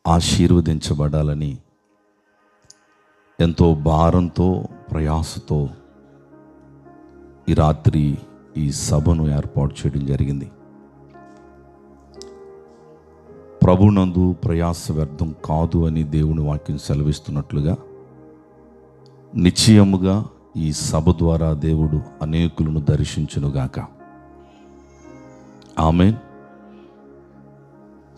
ఆశీర్వదించబడాలని ఎంతో భారంతో ప్రయాసతో ఈ రాత్రి ఈ సభను ఏర్పాటు చేయడం జరిగింది. ప్రభునందు ప్రయాస వ్యర్థం కాదు అని దేవుని వాక్యం సెలవిస్తున్నట్లుగా నిశ్చయముగా ఈ సభ ద్వారా దేవుడు అనేకులను దర్శించునుగాక. ఆమేన్.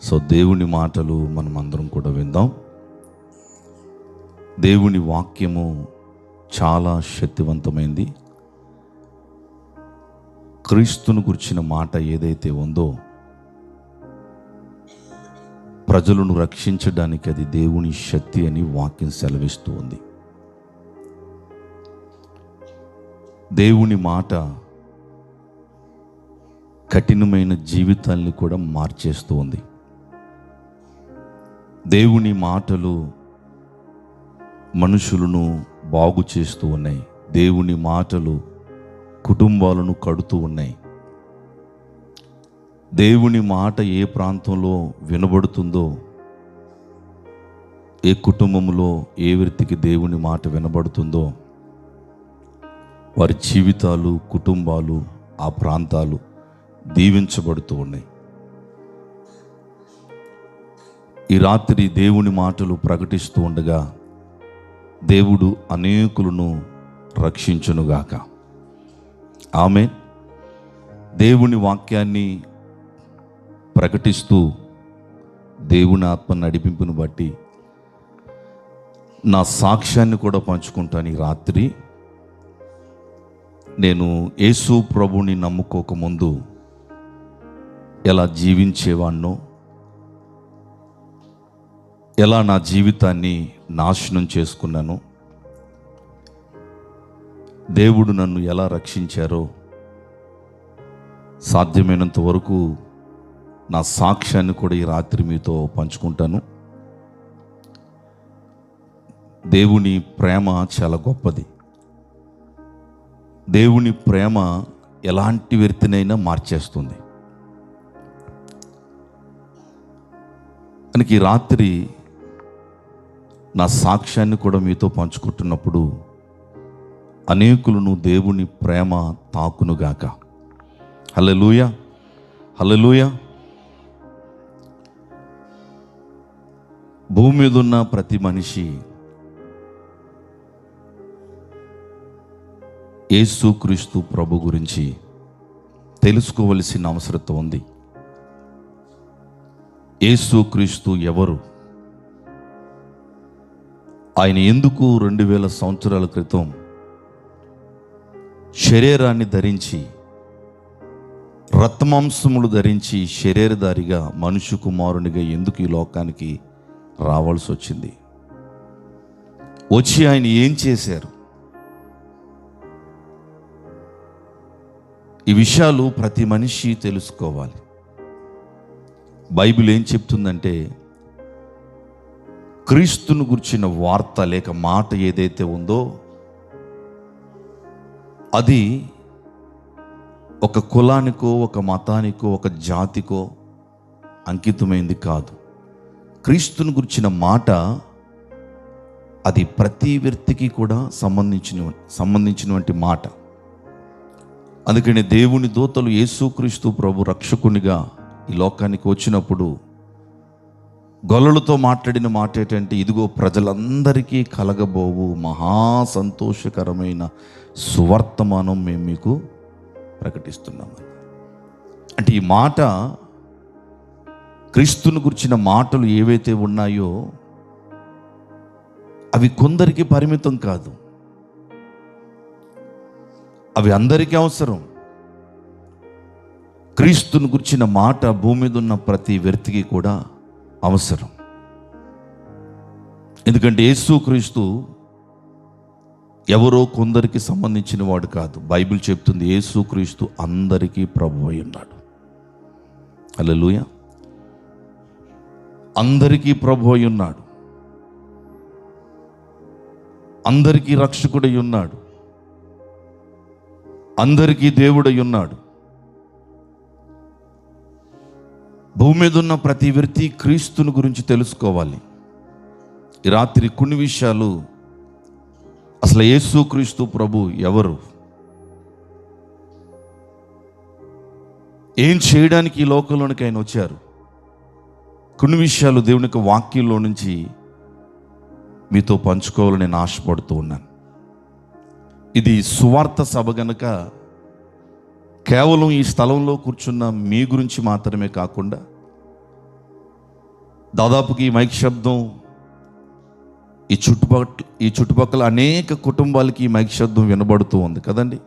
సో దేవుని మాటలు మనం అందరం కూడా విందాం. దేవుని వాక్యము చాలా శక్తివంతమైంది. క్రీస్తును గురించిన మాట ఏదైతే ఉందో ప్రజలను రక్షించడానికి అది దేవుని శక్తి అని వాక్యం సెలవిస్తూ ఉంది. దేవుని మాట కఠినమైన జీవితాల్ని కూడా మార్చేస్తూ ఉంది. దేవుని మాటలు మనుషులను బాగు చేస్తూ ఉన్నాయి. దేవుని మాటలు కుటుంబాలను కడుతూ ఉన్నాయి. దేవుని మాట ఏ ప్రాంతంలో వినబడుతుందో, ఏ కుటుంబంలో ఏ వ్యక్తికి దేవుని మాట వినబడుతుందో వారి జీవితాలు, కుటుంబాలు, ఆ ప్రాంతాలు దీవించబడుతూ ఉన్నాయి. ఈ రాత్రి దేవుని మాటలు ప్రకటిస్తూ ఉండగా దేవుడు అనేకులను రక్షించునుగాక. ఆమేన్. దేవుని వాక్యాన్ని ప్రకటిస్తూ దేవుని ఆత్మ నడిపింపును బట్టి నా సాక్ష్యాన్ని కూడా పంచుకుంటాను. ఈ రాత్రి నేను యేసు ప్రభుని నమ్ముకోకముందు ఎలా జీవించేవాణ్ణో, ఎలా నా జీవితాన్ని నాశనం చేసుకున్నానో, దేవుడు నన్ను ఎలా రక్షించారో సాధ్యమైనంత వరకు నా సాక్ష్యాన్ని కూడా ఈ రాత్రి మీతో పంచుకుంటాను. దేవుని ప్రేమ చాలా గొప్పది. దేవుని ప్రేమ ఎలాంటి వ్యక్తినైనా మార్చేస్తుంది. మనకి రాత్రి నా సాక్ష్యాన్ని కూడా మీతో పంచుకుంటున్నప్పుడు అనేకులను దేవుని ప్రేమ తాకునుగాక. హల్లెలూయా, హల్లెలూయా. భూమి మీద ఉన్న ప్రతి మనిషి యేసుక్రీస్తు ప్రభు గురించి తెలుసుకోవలసిన అవసరత ఉంది. యేసుక్రీస్తు ఎవరు? ఆయన ఎందుకు 2000 సంవత్సరాల క్రితం శరీరాన్ని ధరించి, రక్తమాంసములు ధరించి శరీరధారిగా మనుష్య కుమారునిగా ఎందుకు ఈ లోకానికి రావాల్సి వచ్చింది? వచ్చి ఆయన ఏం చేశారు? ఈ విషయాలు ప్రతి మనిషి తెలుసుకోవాలి. బైబిల్ ఏం చెప్తుందంటే, క్రీస్తును గురించిన వార్త లేక మాట ఏదైతే ఉందో అది ఒక కులానికో, ఒక మతానికో, ఒక జాతికో అంకితమైంది కాదు. క్రీస్తును గురించిన మాట అది ప్రతి వ్యక్తికి కూడా సంబంధించినటువంటి మాట. అందుకని దేవుని దూతలు యేసుక్రీస్తు ప్రభు రక్షకునిగా ఈ లోకానికి వచ్చినప్పుడు గొల్లలతో మాట్లాడిన మాట ఏంటంటే, ఇదిగో ప్రజలందరికీ కలగబోవు మహా సంతోషకరమైన సువర్తమానం మేము మీకు ప్రకటిస్తున్నాము. అంటే ఈ మాట, క్రీస్తుని గురించిన మాటలు ఏవైతే ఉన్నాయో అవి కొందరికి పరిమితం కాదు, అవి అందరికీ అవసరం. క్రీస్తుని గురించిన మాట భూమి మీద ఉన్న ప్రతి వ్యక్తికి కూడా అవసరం. ఎందుకంటే యేసుక్రీస్తు ఎవరో కొందరికి సంబంధించిన వాడు కాదు. బైబిల్ చెప్తుంది యేసుక్రీస్తు అందరికీ ప్రభువు అయి ఉన్నాడు. హల్లెలూయా. అందరికీ ప్రభువు అయి ఉన్నాడు, అందరికీ రక్షకుడై ఉన్నాడు, అందరికీ దేవుడై ఉన్నాడు. భూమి మీద ఉన్న ప్రతి వ్యక్తి క్రీస్తుని గురించి తెలుసుకోవాలి. ఈ రాత్రి కొన్ని విషయాలు, అసలు యేసు క్రీస్తు ప్రభు ఎవరు, ఏం చేయడానికి ఈ లోకంలోనికి ఆయన వచ్చారు, కొన్ని విషయాలు దేవుని యొక్క వాక్యంలో నుంచి మీతో పంచుకోవాలని నేను ఆశపడుతూ ఉన్నాను. ఇది సువార్త సభ గనుక కేవలం ఈ స్థలంలో కూర్చున్న మీ గురించి మాత్రమే కాకుండా, దాదాపుకి ఈ మైక్ శబ్దం ఈ చుట్టుపక్కల అనేక కుటుంబాలకి ఈ మైక్ శబ్దం వినబడుతూ ఉంది కదండి.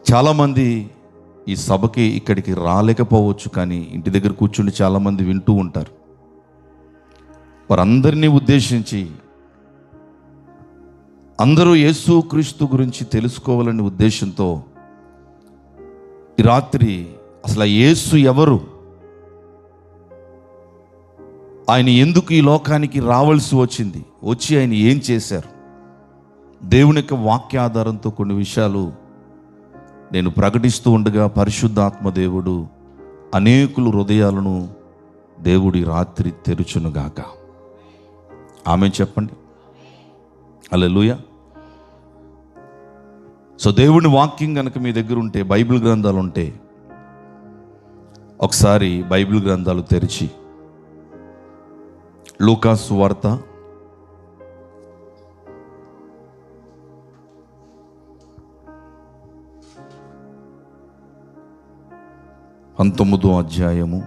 చాలామంది ఈ సభకి ఇక్కడికి రాలేకపోవచ్చు, కానీ ఇంటి దగ్గర కూర్చుని చాలామంది వింటూ ఉంటారు. వారందరినీ ఉద్దేశించి అందరూ యేసు క్రీస్తు గురించి తెలుసుకోవాలనే ఉద్దేశంతో ఈ రాత్రి అసలు యేసు ఎవరు, ఆయన ఎందుకు ఈ లోకానికి రావాల్సి వచ్చింది, వచ్చి ఆయన ఏం చేశారు, దేవుని యొక్క వాక్య ఆధారంతో కొన్ని విషయాలు నేను ప్రకటిస్తూ ఉండగా పరిశుద్ధాత్మ దేవుడు అనేకులు హృదయాలను దేవుడి రాత్రి తెరుచునుగాక. ఆమె చెప్పండి. హల్లెలూయా. సో దేవుని వాక్యం కనుక మీ దగ్గర ఉంటే, బైబిల్ గ్రంథాలు ఉంటే, ఒకసారి బైబిల్ గ్రంథాలు తెరిచి లూకా సువార్త 19వ అధ్యాయము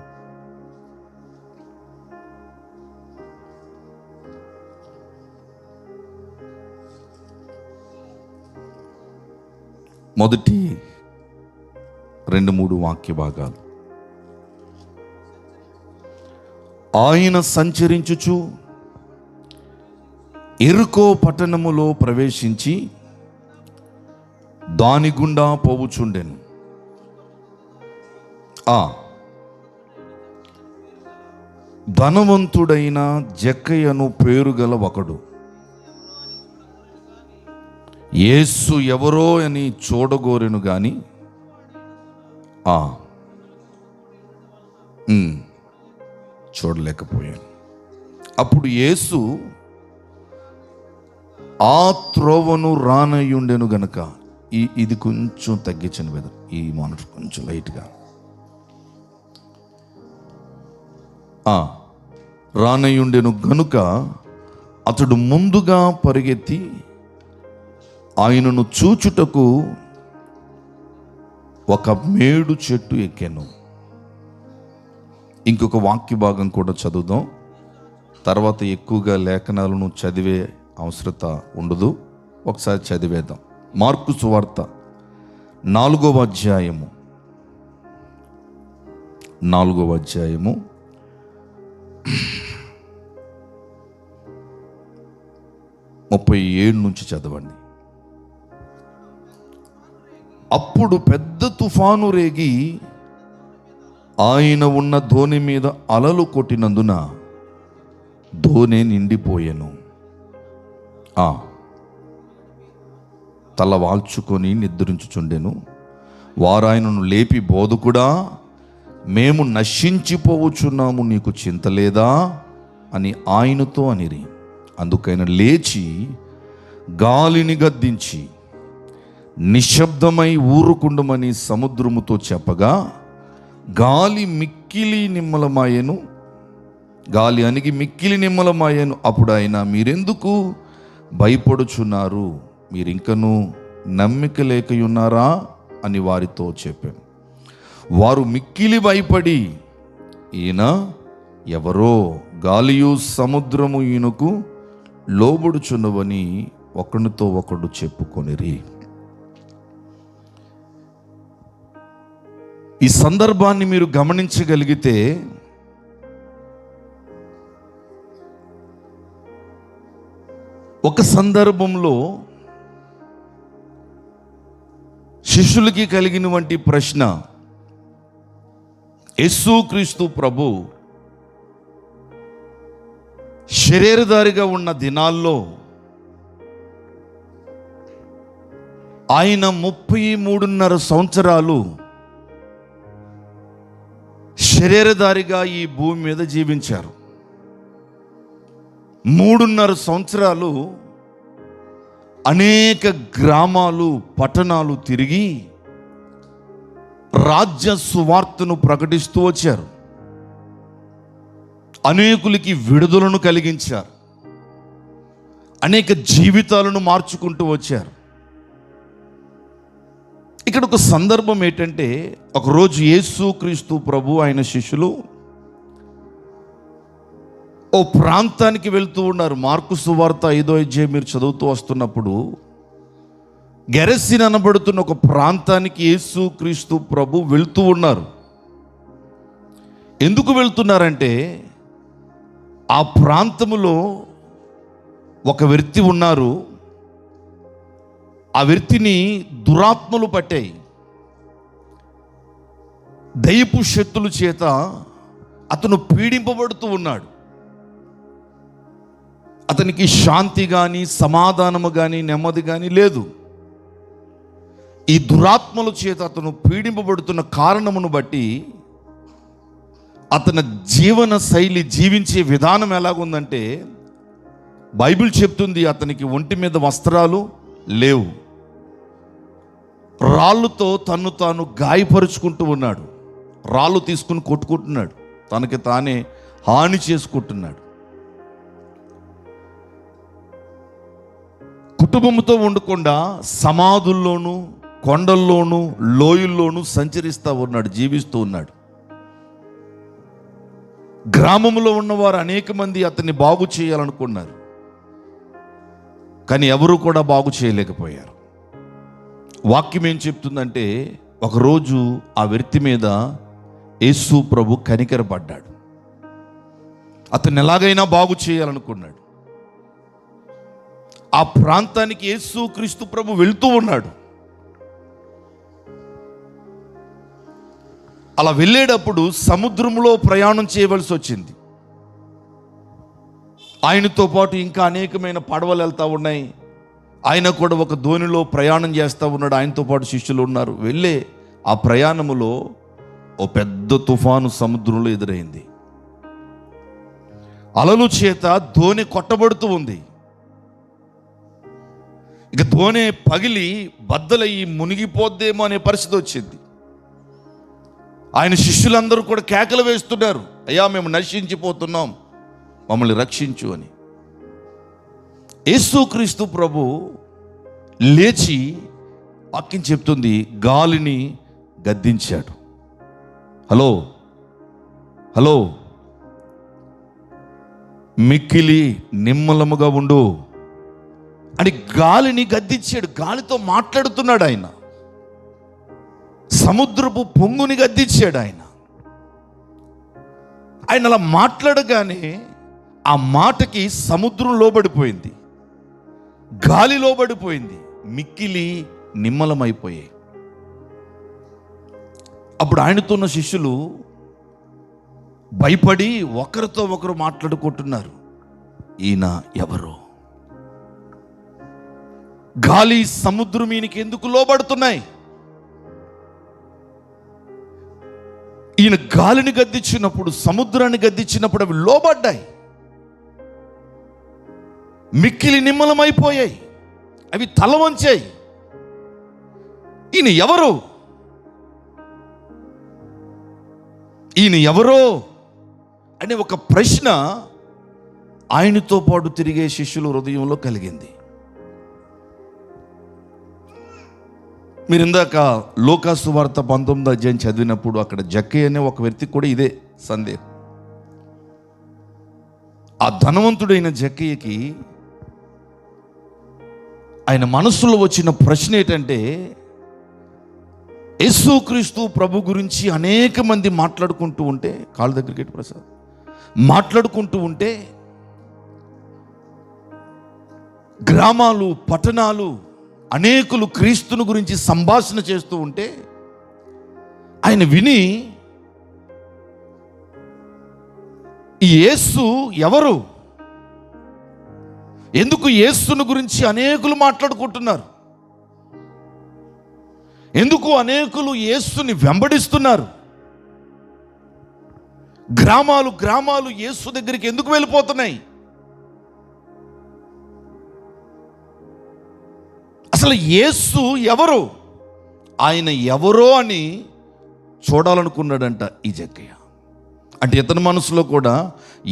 1-3 వాక్య భాగాలు. ఆయన సంచరించుచు ఎరుకో పట్టణములో ప్రవేశించి దాని గుండా పోవుచుండెను. ధనవంతుడైన జక్కయ్యను పేరు గల ఒకడు యేసు ఎవరో అని చూడగోరెను గాని చూడలేకపోయాను. అప్పుడు యేసు ఆ త్రోవను రానయ్యుండెను గనక, ఇది కొంచెం తగ్గించను వెదర్, ఈ మానిటర్ కొంచెం లైట్గా, రానయ్యుండెను గనుక అతడు ముందుగా పరిగెత్తి ఆయనను చూచుటకు ఒక మేడు చెట్టు ఎక్కాను. ఇంకొక వాక్య భాగం కూడా చదువుదాం, తర్వాత ఎక్కువగా లేఖనాలను చదివే అవసరత ఉండదు, ఒకసారి చదివేద్దాం. మార్కు సువార్త 4వ అధ్యాయము 37 నుంచి చదవండి. అప్పుడు పెద్ద తుఫాను రేగి ఆయన ఉన్న ధోని మీద అలలు కొట్టినందున ధోని నిండిపోయెను. తల వాల్చుకొని నిద్రించుచుండెను. వారాయనను లేపి, బోధకుడా, మేము నశించిపోవచ్చున్నాము, నీకు చింత లేదా అని ఆయనతో అనిరి. అందుకైనా లేచి గాలిని గద్దించి నిశ్శబ్దమై ఊరుకుండమని సముద్రముతో చెప్పగా గాలి అణిగి మిక్కిలి నిమ్మలమాయెను. అప్పుడు ఆయన, మీరెందుకు భయపడుచున్నారు, మీరింకనూ నమ్మిక లేకయున్నారా అని వారితో చెప్పాను. వారు మిక్కిలి భయపడి, ఈయన ఎవరో, గాలియు సముద్రము ఈయనకు లోబడుచున్నవని ఒకరితో ఒకడు చెప్పుకొనిరి. ఈ సందర్భాన్ని మీరు గమనించగలిగితే, ఒక సందర్భంలో శిష్యులకి కలిగినటువంటి ప్రశ్న, యేసుక్రీస్తు ప్రభు శరీరధారిగా ఉన్న దినాల్లో ఆయన 33.5 సంవత్సరాలు శరీరధారిగా ఈ భూమి మీద జీవించారు. 3.5 సంవత్సరాలు అనేక గ్రామాలు, పట్టణాలు తిరిగి రాజ్య సువార్తను ప్రకటిస్తూ వచ్చారు. అనేకులకి విడుదలను కలిగించారు. అనేక జీవితాలను మార్చుకుంటూ వచ్చారు. ఇక్కడ ఒక సందర్భం ఏంటంటే, ఒకరోజు యేసుక్రీస్తు ప్రభు ఆయన శిష్యులు ఓ ప్రాంతానికి వెళ్తూ ఉన్నారు. మార్కు సువార్త 5వ అధ్యాయం మీరు చదువుతూ వస్తున్నప్పుడు గెరసిన్ అనబడుతున్న ఒక ప్రాంతానికి యేసుక్రీస్తు ప్రభు వెళ్తూ ఉన్నారు. ఎందుకు వెళ్తున్నారంటే, ఆ ప్రాంతములో ఒక వ్యక్తి ఉన్నారు. ఆ వ్యక్తిని దురాత్మలు పట్టాయి. దయ్యపు శక్తుల చేత అతను పీడింపబడుతూ ఉన్నాడు. అతనికి శాంతి కానీ, సమాధానము కానీ, నెమ్మది కానీ లేదు. ఈ దురాత్మల చేత అతను పీడింపబడుతున్న కారణమును బట్టి అతని జీవన శైలి, జీవించే విధానం ఎలాగుందంటే, బైబిల్ చెప్తుంది అతనికి ఒంటి మీద వస్త్రాలు లేవు. రాళ్ళుతో తన్ను తాను గాయపరుచుకుంటూ ఉన్నాడు. రాళ్ళు తీసుకుని కొట్టుకుంటున్నాడు. తనకి తానే హాని చేసుకుంటున్నాడు. కుటుంబంతో ఉండకుండా సమాధుల్లోనూ, కొండల్లోనూ, లోయల్లోనూ సంచరిస్తూ ఉన్నాడు, జీవిస్తూ ఉన్నాడు. గ్రామంలో ఉన్నవారు అనేక మంది అతన్ని బాగు చేయాలనుకున్నారు, కానీ ఎవరు కూడా బాగు చేయలేకపోయారు. వాక్యం ఏం చెప్తుందంటే, ఒకరోజు ఆ వ్యక్తి మీద యేసు ప్రభు కనికరపడ్డాడు. అతన్ని ఎలాగైనా బాగు చేయాలనుకున్నాడు. ఆ ప్రాంతానికి యేసుక్రీస్తు ప్రభు వెళ్తూ ఉన్నాడు. అలా వెళ్ళేటప్పుడు సముద్రంలో ప్రయాణం చేయవలసి వచ్చింది. ఆయనతో పాటు ఇంకా అనేకమైన పడవలు వెళ్తూ ఉన్నాయి. ఆయన కూడా ఒక దోణిలో ప్రయాణం చేస్తూ ఉన్నాడు. ఆయనతో పాటు శిష్యులు ఉన్నారు. వెళ్ళే ఆ ప్రయాణములో ఓ పెద్ద తుఫాను సముద్రంలో ఎదురైంది. అలలు చేత దోణి కొట్టబడుతూ ఉంది. ఇక దోణి పగిలి బద్దలయ్యి మునిగిపోద్దేమో అనే పరిస్థితి వచ్చింది. ఆయన శిష్యులందరూ కూడా కేకలు వేస్తున్నారు, అయ్యా మేము నశించిపోతున్నాం, మమ్మల్ని రక్షించు అని. యేసుక్రీస్తు ప్రభు లేచి, వాక్యం చెప్తుంది, గాలిని గద్దించాడు. హలో హలో మిక్కిలి నిమ్మలముగా ఉండు అని గాలిని గద్దించాడు. గాలితో మాట్లాడుతున్నాడు ఆయన. సముద్రపు పొంగుని గద్దించాడు ఆయన. ఆయన అలా మాట్లాడగానే ఆ మాటకి సముద్రం లోబడిపోయింది, గాలి లోబడిపోయింది, మిక్కిలి నిమ్మలమైపోయాయి. అప్పుడు ఆయనతో ఉన్న శిష్యులు భయపడి ఒకరితో ఒకరు మాట్లాడుకుంటున్నారు, ఈయన ఎవరు? గాలి, సముద్రం ఈయనకి ఎందుకు లోబడుతున్నాయి? ఈయన గాలిని గద్దించినప్పుడు, సముద్రాన్ని గద్దించినప్పుడు అవి లోబడ్డాయి, మిక్కిలి నిమ్మలమైపోయాయి, అవి తల వంచాయి. ఈయన ఎవరు? ఈయన ఎవరో అనే ఒక ప్రశ్న ఆయనతో పాటు తిరిగే శిష్యుల హృదయంలో కలిగింది. మీరు ఇందాక లూకాసు వార్త 19వ అధ్యాయం చదివినప్పుడు అక్కడ జక్కయ్య అనే ఒక వ్యక్తికి కూడా ఇదే సందేహం. ఆ ధనవంతుడైన జక్కయ్యకి ఆయన మనసులో వచ్చిన ప్రశ్న ఏంటంటే, యేసుక్రీస్తు ప్రభు గురించి అనేక మంది మాట్లాడుకుంటూ ఉంటే, కాళ్ళ దగ్గరికి ప్రసాద్ మాట్లాడుకుంటూ ఉంటే, గ్రామాలు, పట్టణాలు అనేకులు క్రీస్తుని గురించి సంభాషణ చేస్తూ ఉంటే ఆయన విని, ఈ యేసు ఎవరు? ఎందుకు యేసుని గురించి అనేకులు మాట్లాడుకుంటున్నారు? ఎందుకు అనేకులు యేసుని వెంబడిస్తున్నారు? గ్రామాలు గ్రామాలు యేసు దగ్గరికి ఎందుకు వెళ్ళిపోతున్నాయి? అసలు యేసు ఎవరు, ఆయన ఎవరో అని చూడాలనుకున్నాడంట ఈ జక్కయ్య. అంటే ఇతని మనసులో కూడా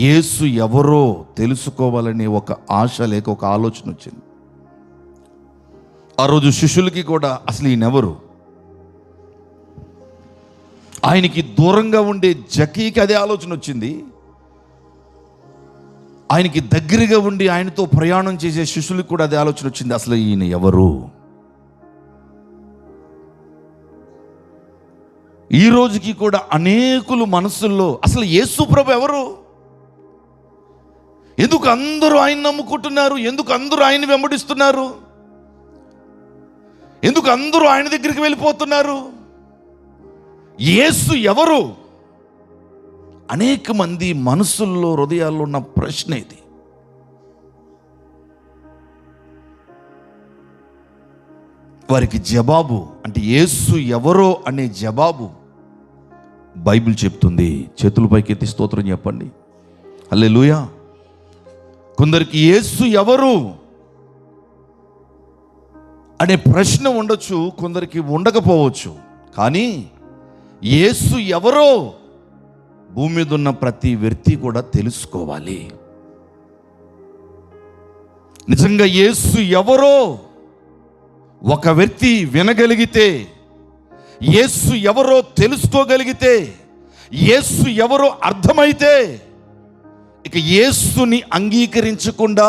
యేసు ఎవరో తెలుసుకోవాలని ఒక ఆశ లేక ఒక ఆలోచన వచ్చింది. ఆ రోజు శిష్యులకి కూడా అసలు ఈయనెవరు, ఆయనకి దూరంగా ఉండే జక్కయ్యకి అదే ఆలోచన వచ్చింది. ఆయనకి దగ్గరగా ఉండి ఆయనతో ప్రయాణం చేసే శిష్యులకు కూడా అదే ఆలోచన వచ్చింది, అసలు ఈయన ఎవరు. ఈ రోజుకి కూడా అనేకులు మనసుల్లో అసలు యేసు ప్రభు ఎవరు, ఎందుకు అందరూ ఆయన నమ్ముకుంటున్నారు, ఎందుకు అందరూ ఆయన వెంబడిస్తున్నారు, ఎందుకు అందరూ ఆయన దగ్గరికి వెళ్ళిపోతున్నారు, యేసు ఎవరు? అనేక మంది మనసుల్లో హృదయాల్లో ఉన్న ప్రశ్న ఇది. వారికి జవాబు అంటే యేసు ఎవరో అనే జవాబు బైబిల్ చెప్తుంది. చేతుల పైకి ఎత్తి స్తోత్రం చెప్పండి, హల్లెలూయా. కొందరికి యేసు ఎవరు అనే ప్రశ్న ఉండొచ్చు, కొందరికి ఉండకపోవచ్చు. కానీ యేసు ఎవరో భూమి మీద ఉన్న ప్రతి వ్యక్తి కూడా తెలుసుకోవాలి. నిజంగా యేసు ఎవరో ఒక వ్యక్తి వినగలిగితే, యేసు ఎవరో తెలుసుకోగలిగితే, యేసు ఎవరో అర్థమైతే, ఇక యేసుని అంగీకరించకుండా,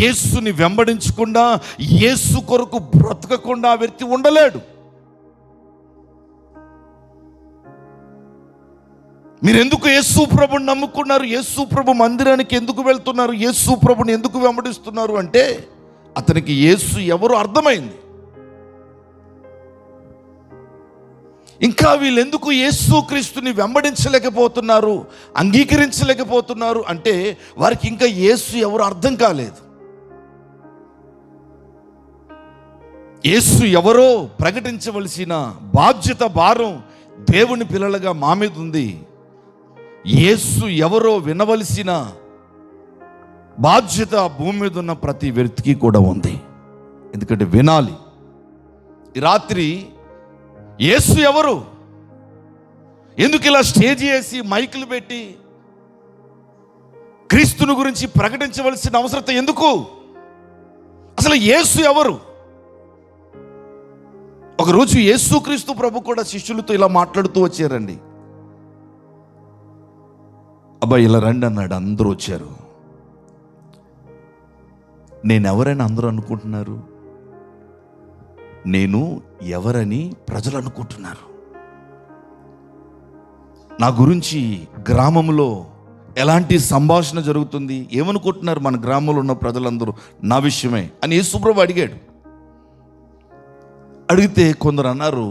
యేసుని వెంబడించకుండా, యేసు కొరకు బ్రతకకుండా ఆ వ్యక్తి ఉండలేడు. మీరు ఎందుకు యేసు ప్రభుని నమ్ముకున్నారు, యేసు ప్రభు మందిరానికి ఎందుకు వెళ్తున్నారు, యేసు ప్రభుని ఎందుకు వెంబడిస్తున్నారు అంటే అతనికి యేసు ఎవరో అర్థమైంది. ఇంకా వీళ్ళు ఎందుకు యేసు క్రీస్తుని వెంబడించలేకపోతున్నారు, అంగీకరించలేకపోతున్నారు అంటే వారికి ఇంకా యేసు ఎవరు అర్థం కాలేదు. యేసు ఎవరో ప్రకటించవలసిన బాధ్యత, భారం దేవుని పిల్లలుగా మా మీద ఉంది. యేసు ఎవరో వినవలసిన బాధ్యత భూమి మీద ఉన్న ప్రతి వ్యక్తికి కూడా ఉంది. ఎందుకంటే వినాలి. ఈ రాత్రి యేసు ఎవరు, ఎందుకు ఇలా స్టేజ్ వేసి మైకులు పెట్టి క్రీస్తుని గురించి ప్రకటించవలసిన అవసరం ఎందుకు, అసలు యేసు ఎవరు? ఒకరోజు యేసు క్రీస్తు ప్రభు కూడా శిష్యులతో ఇలా మాట్లాడుతూ వచ్చారండి. అబ్బాయి ఇలా రండి అన్నాడు. అందరూ వచ్చారు. నేను ఎవరైనా అందరూ అనుకుంటున్నారు, నేను ఎవరని ప్రజలు అనుకుంటున్నారు. నా గురించి గ్రామంలో ఎలాంటి సంభాషణ జరుగుతుంది, ఏమనుకుంటున్నారు మన గ్రామంలో ఉన్న ప్రజలందరూ నా విషయమే అని యేసుప్రభు అడిగాడు. అడిగితే కొందరు అన్నారు,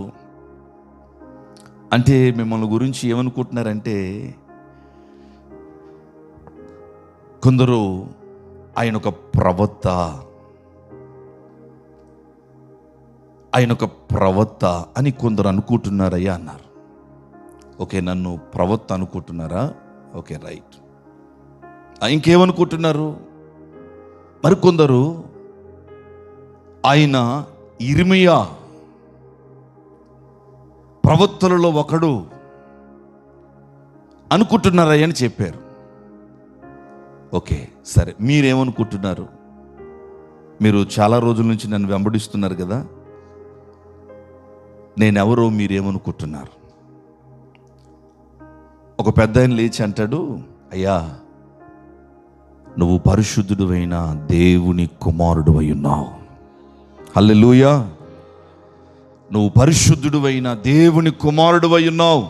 అంటే మిమ్మల్ని గురించి ఏమనుకుంటున్నారంటే, కొందరు ఆయన ఒక ప్రవక్త, ఆయన ఒక ప్రవక్త అని కొందరు అనుకుంటున్నారయ్యా అన్నారు. ఓకే, నన్ను ప్రవక్త అనుకుంటున్నారా? Okay, right. ఇంకేమనుకుంటున్నారు? మరికొందరు ఆయన ఇర్మియా ప్రవక్తలలో ఒకడు అనుకుంటున్నారయ్యా అని చెప్పారు. ఓకే, సరే, మీరేమనుకుంటున్నారు? మీరు చాలా రోజుల నుంచి నన్ను వెంబడిస్తున్నారు కదా, నేనెవరో మీరేమనుకుంటున్నారు? ఒక పెద్ద ఆయన లేచి అంటాడు, అయ్యా, నువ్వు పరిశుద్ధుడు అయిన దేవుని కుమారుడు అయి ఉన్నావు. హల్లెలూయా. నువ్వు పరిశుద్ధుడు అయిన దేవుని కుమారుడు అయి ఉన్నావు.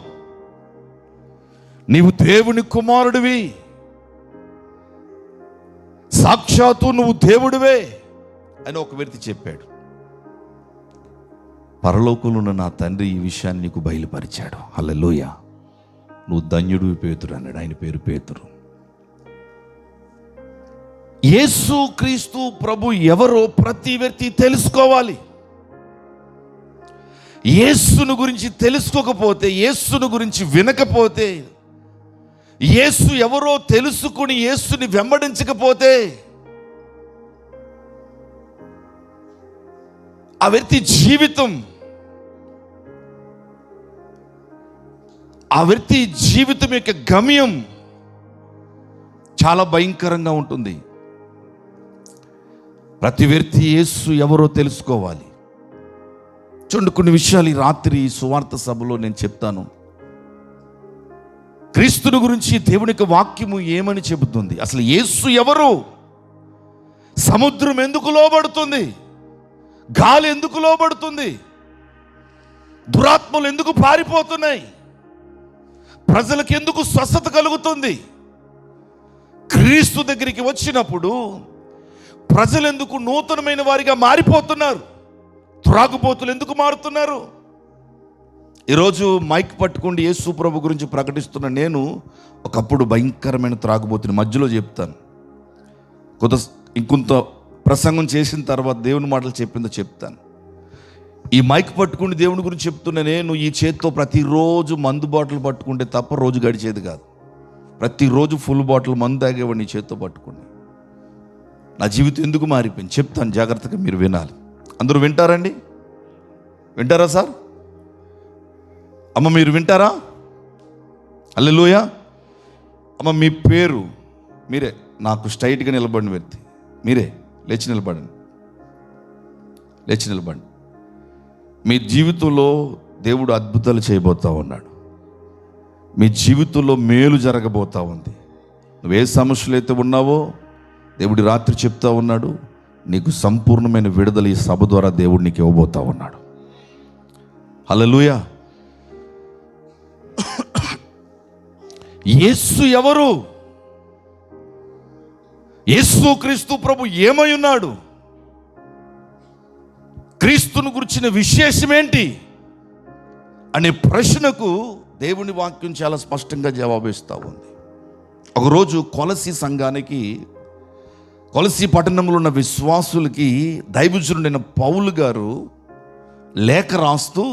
నీవు దేవుని కుమారుడివి, సాక్షాత్తు నువ్వు దేవుడివే అని ఒక వ్యక్తి చెప్పాడు. పరలోకంలో ఉన్న నా తండ్రి ఈ విషయాన్ని నీకు బయలుపరిచాడు. హల్లెలూయా. నువ్వు ధన్యుడివి పేతురు అన్నాడు. ఆయన పేరు పేతురు. యేసు క్రీస్తు ప్రభు ఎవరో ప్రతి వ్యక్తి తెలుసుకోవాలి. యేసును గురించి తెలుసుకోకపోతే, యేసును గురించి వినకపోతే యేసు ఎవరో తెలుసుకుని యేసుని వెంబడించకపోతే ఆ వ్యక్తి జీవితం యొక్క గమ్యం చాలా భయంకరంగా ఉంటుంది. ప్రతి వ్యక్తి యేసు ఎవరో తెలుసుకోవాలి. చూడండి, కొన్ని విషయాలు ఈ రాత్రి సువార్త సభలో నేను చెప్తాను. క్రీస్తుని గురించి దేవుని యొక్క వాక్యము ఏమని చెబుతుంది? అసలు యేసు ఎవరు? సముద్రం ఎందుకు లోబడుతుంది? గాలి ఎందుకు లోబడుతుంది? దురాత్మలు ఎందుకు పారిపోతున్నాయి? ప్రజలకు ఎందుకు స్వస్థత కలుగుతుంది? క్రీస్తు దగ్గరికి వచ్చినప్పుడు ప్రజలు ఎందుకు నూతనమైన వారిగా మారిపోతున్నారు? త్రాగుబోతులు ఎందుకు మారుతున్నారు? ఈరోజు మైక్ పట్టుకుండి యేసు ప్రభు గురించి ప్రకటిస్తున్న నేను ఒకప్పుడు భయంకరమైన త్రాగుబోతుని. మధ్యలో చెప్తాను, ఇంకొంత ప్రసంగం చేసిన తర్వాత దేవుని మాటలు చెప్పిందో చెప్తాను. ఈ మైక్ పట్టుకుని దేవుని గురించి చెప్తున్న నేను ఈ చేత్తో ప్రతిరోజు మందు బాటిల్ పట్టుకుంటే తప్ప రోజు గడిచేది కాదు. ప్రతిరోజు ఫుల్ బాటిల్ మందు తాగేవాడిని ఈ చేత్తో పట్టుకుని. నా జీవితం ఎందుకు మారిపోయింది చెప్తాను, జాగ్రత్తగా మీరు వినాలి. అందరూ వింటారండి? వింటారా సార్? అమ్మ మీరు వింటారా? హల్లెలూయా. అమ్మ మీ పేరు మీరే, నాకు స్ట్రైట్గా నిలబడిన వ్యక్తి మీరే. లేచి నిలబడండి. మీ జీవితంలో దేవుడు అద్భుతాలు చేయబోతా ఉన్నాడు. మీ జీవితంలో మేలు జరగబోతా ఉంది. నువ్వే సమస్యలు అయితే ఉన్నావో దేవుడి రాత్రి చెప్తా ఉన్నాడు, నీకు సంపూర్ణమైన విడుదల ఈ సభ ద్వారా దేవుడు నీకు ఇవ్వబోతా ఉన్నాడు. హల్లెలూయా. యేసు ఎవరు? యేసు క్రీస్తు ప్రభు ఏమై ఉన్నాడు? క్రీస్తును గురించిన విశేషం ఏంటి అనే ప్రశ్నకు దేవుని వాక్యం చాలా స్పష్టంగా జవాబిస్తూ ఉంది. ఒకరోజు కొలసి సంఘానికి, కొలసి పట్టణంలో ఉన్న విశ్వాసులకి దైవజనుడైన పౌలు గారు లేఖ రాస్తూ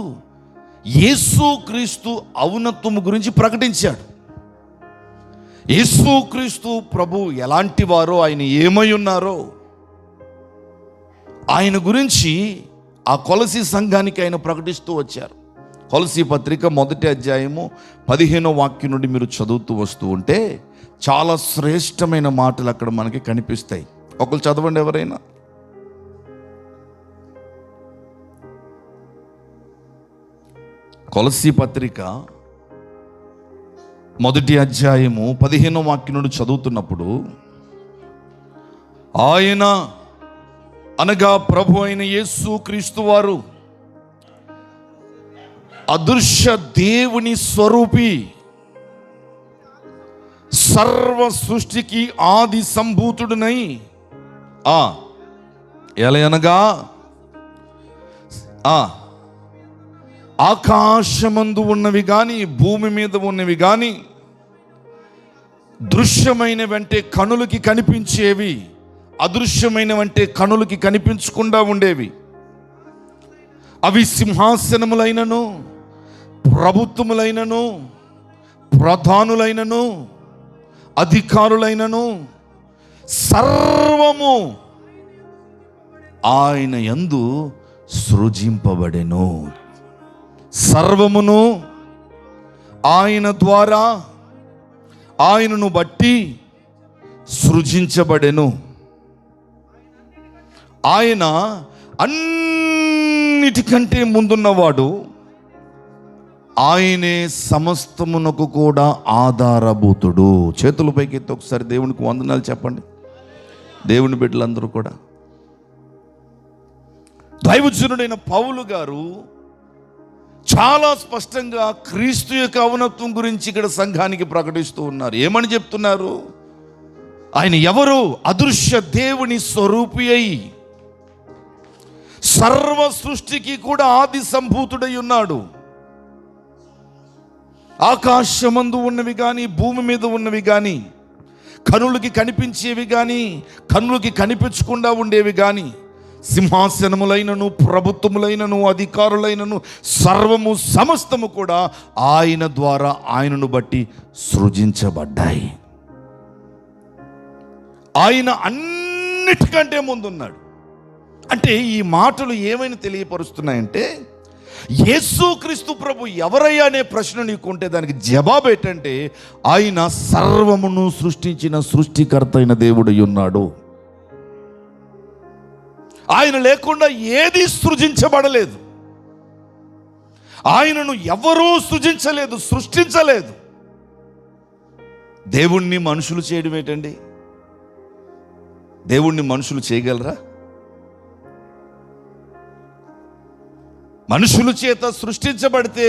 యేసు క్రీస్తు ఔన్నత్వము గురించి ప్రకటించాడు. యేసు క్రీస్తు ప్రభు ఎలాంటి వారో, ఆయన ఏమై ఉన్నారో ఆయన గురించి ఆ కొలసి సంఘానికి ఆయన ప్రకటిస్తూ వచ్చారు. కొలసి పత్రిక 1వ అధ్యాయము 15వ వాక్యం నుండి మీరు చదువుతూ వస్తూ ఉంటే చాలా శ్రేష్టమైన మాటలు అక్కడ మనకి కనిపిస్తాయి. ఒకరు చదవండి ఎవరైనా. కొలసి పత్రిక 1వ అధ్యాయము 15వ వాక్యం నుండి చదువుతున్నప్పుడు, ఆయన అనగా ప్రభు అయిన యేసు క్రీస్తు వారు అదృశ్య దేవుని స్వరూపి, సర్వ సృష్టికి ఆది సంభూతుడునై ఎలయనగా ఆకాశమందు ఉన్నవి కానీ భూమి మీద ఉన్నవి కానీ దృశ్యమైనవంటే కనులకి కనిపించేవి, అదృశ్యమైనవంటే కనులకి కనిపించకుండా ఉండేవి. అవి సింహాసనములైనను, ప్రభుత్వములైనను, ప్రధానులైనను, అధికారులైనను సర్వము ఆయన యందు సృజింపబడెను. సర్వమును ఆయన ద్వారా ఆయనను బట్టి సృజించబడెను. ఆయన అన్నిటికంటే ముందున్నవాడు, ఆయనే సమస్తమునకు కూడా ఆధారభూతుడు. చేతుల పైకి ఎత్తి ఒకసారి దేవునికి వందనాలు చెప్పండి. దేవుని బిడ్డలందరూ కూడా. దైవజనుడైన పౌలు గారు చాలా స్పష్టంగా క్రీస్తు యొక్క ఔన్నత్వం గురించి ఇక్కడ సంఘానికి ప్రకటిస్తూ ఉన్నారు. ఏమని చెప్తున్నారు? ఆయన ఎవరు? అదృశ్య దేవుని స్వరూపి అయి సర్వ సృష్టికి కూడా ఆది సంభూతుడై ఉన్నాడు. ఆకాశమందు ఉన్నవి కానీ భూమి మీద ఉన్నవి కానీ కనులకి కనిపించేవి కానీ కనులకి కనిపించకుండా ఉండేవి కానీ సింహాసనములైనను, ప్రభుత్వములైనను, అధికారులైనను, సర్వము సమస్తము కూడా ఆయన ద్వారా, ఆయనను బట్టి సృజించబడ్డాయి. ఆయన అన్నిటికంటే ముందున్నాడు. అంటే ఈ మాటలు ఏమైనా తెలియపరుస్తున్నాయంటే, యేసుక్రీస్తు ప్రభు ఎవరయ్యా అనే ప్రశ్న నీకుంటే దానికి జవాబు ఏంటంటే, ఆయన సర్వమును సృష్టించిన సృష్టికర్త అయిన దేవుడై ఉన్నాడు. ఆయన లేకుండా ఏది సృజించబడలేదు. ఆయనను ఎవరూ సృష్టించలేదు. దేవుణ్ణి మనుషులు చేయడం ఏంటండి? దేవుణ్ణి మనుషులు చేయగలరా? మనుషుల చేత సృష్టించబడితే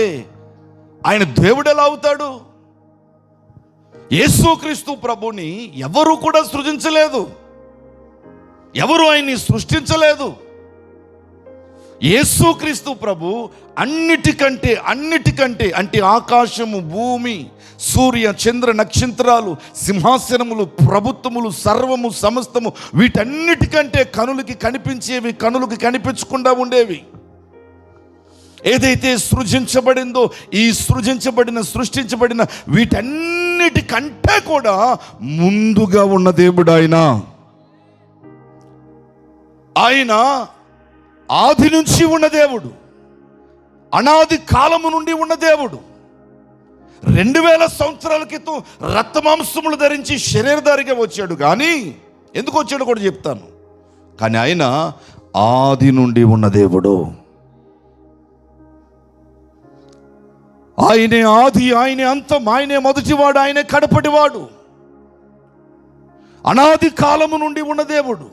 ఆయన దేవుడు ఎలా అవుతాడు? యేసుక్రీస్తు ప్రభుని ఎవరు కూడా సృజించలేదు, ఎవరు ఆయన్ని సృష్టించలేదు. యేసుక్రీస్తు ప్రభు అన్నిటికంటే అంటే ఆకాశము, భూమి, సూర్య, చంద్ర, నక్షత్రాలు, సింహాసనములు, ప్రభుత్వములు, సర్వము సమస్తము, వీటన్నిటికంటే కనులకి కనిపించేవి, కనులకి కనిపించకుండా ఉండేవి. ఏదైతే సృజించబడిందో, ఈ సృష్టించబడిన వీటన్నిటికంటే కూడా ముందుగా ఉన్న దేవుడు ఆయన. ఆయన ఆది నుంచి ఉన్న దేవుడు, అనాది కాలము నుండి ఉన్న దేవుడు. 2000 సంవత్సరాల క్రితం రక్తమాంసములు ధరించి శరీరధారిగా వచ్చాడు. కానీ ఎందుకు వచ్చాడో కూడా చెప్తాను. కానీ ఆయన ఆది నుండి ఉన్న దేవుడు. ఆయనే ఆది, ఆయనే అంతం, ఆయనే మొదటివాడు, ఆయనే కడపటివాడు. అనాది కాలము నుండి ఉన్న దేవుడు.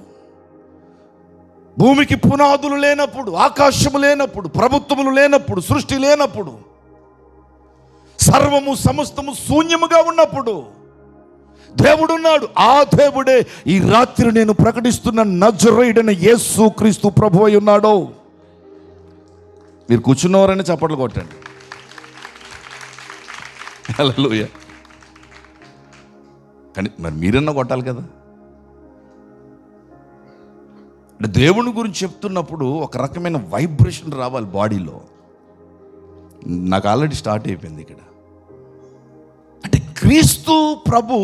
భూమికి పునాదులు లేనప్పుడు, ఆకాశము లేనప్పుడు, ప్రభుత్వములు లేనప్పుడు, సృష్టి లేనప్పుడు, సర్వము సమస్తము శూన్యముగా ఉన్నప్పుడు దేవుడున్నాడు. ఆ దేవుడే ఈ రాత్రి నేను ప్రకటిస్తున్న నజరేయుడైన యేసుక్రీస్తు ప్రభువై ఉన్నాడు. మీరు కూర్చున్నవారని చప్పట్లు కొట్టండి. హల్లెలూయా. కానీ మరి మీరన్నా కొట్టాలి కదా. అంటే దేవుని గురించి చెప్తున్నప్పుడు ఒక రకమైన వైబ్రేషన్ రావాలి బాడీలో. నాకు ఆల్రెడీ స్టార్ట్ అయిపోయింది ఇక్కడ. అంటే క్రీస్తు ప్రభు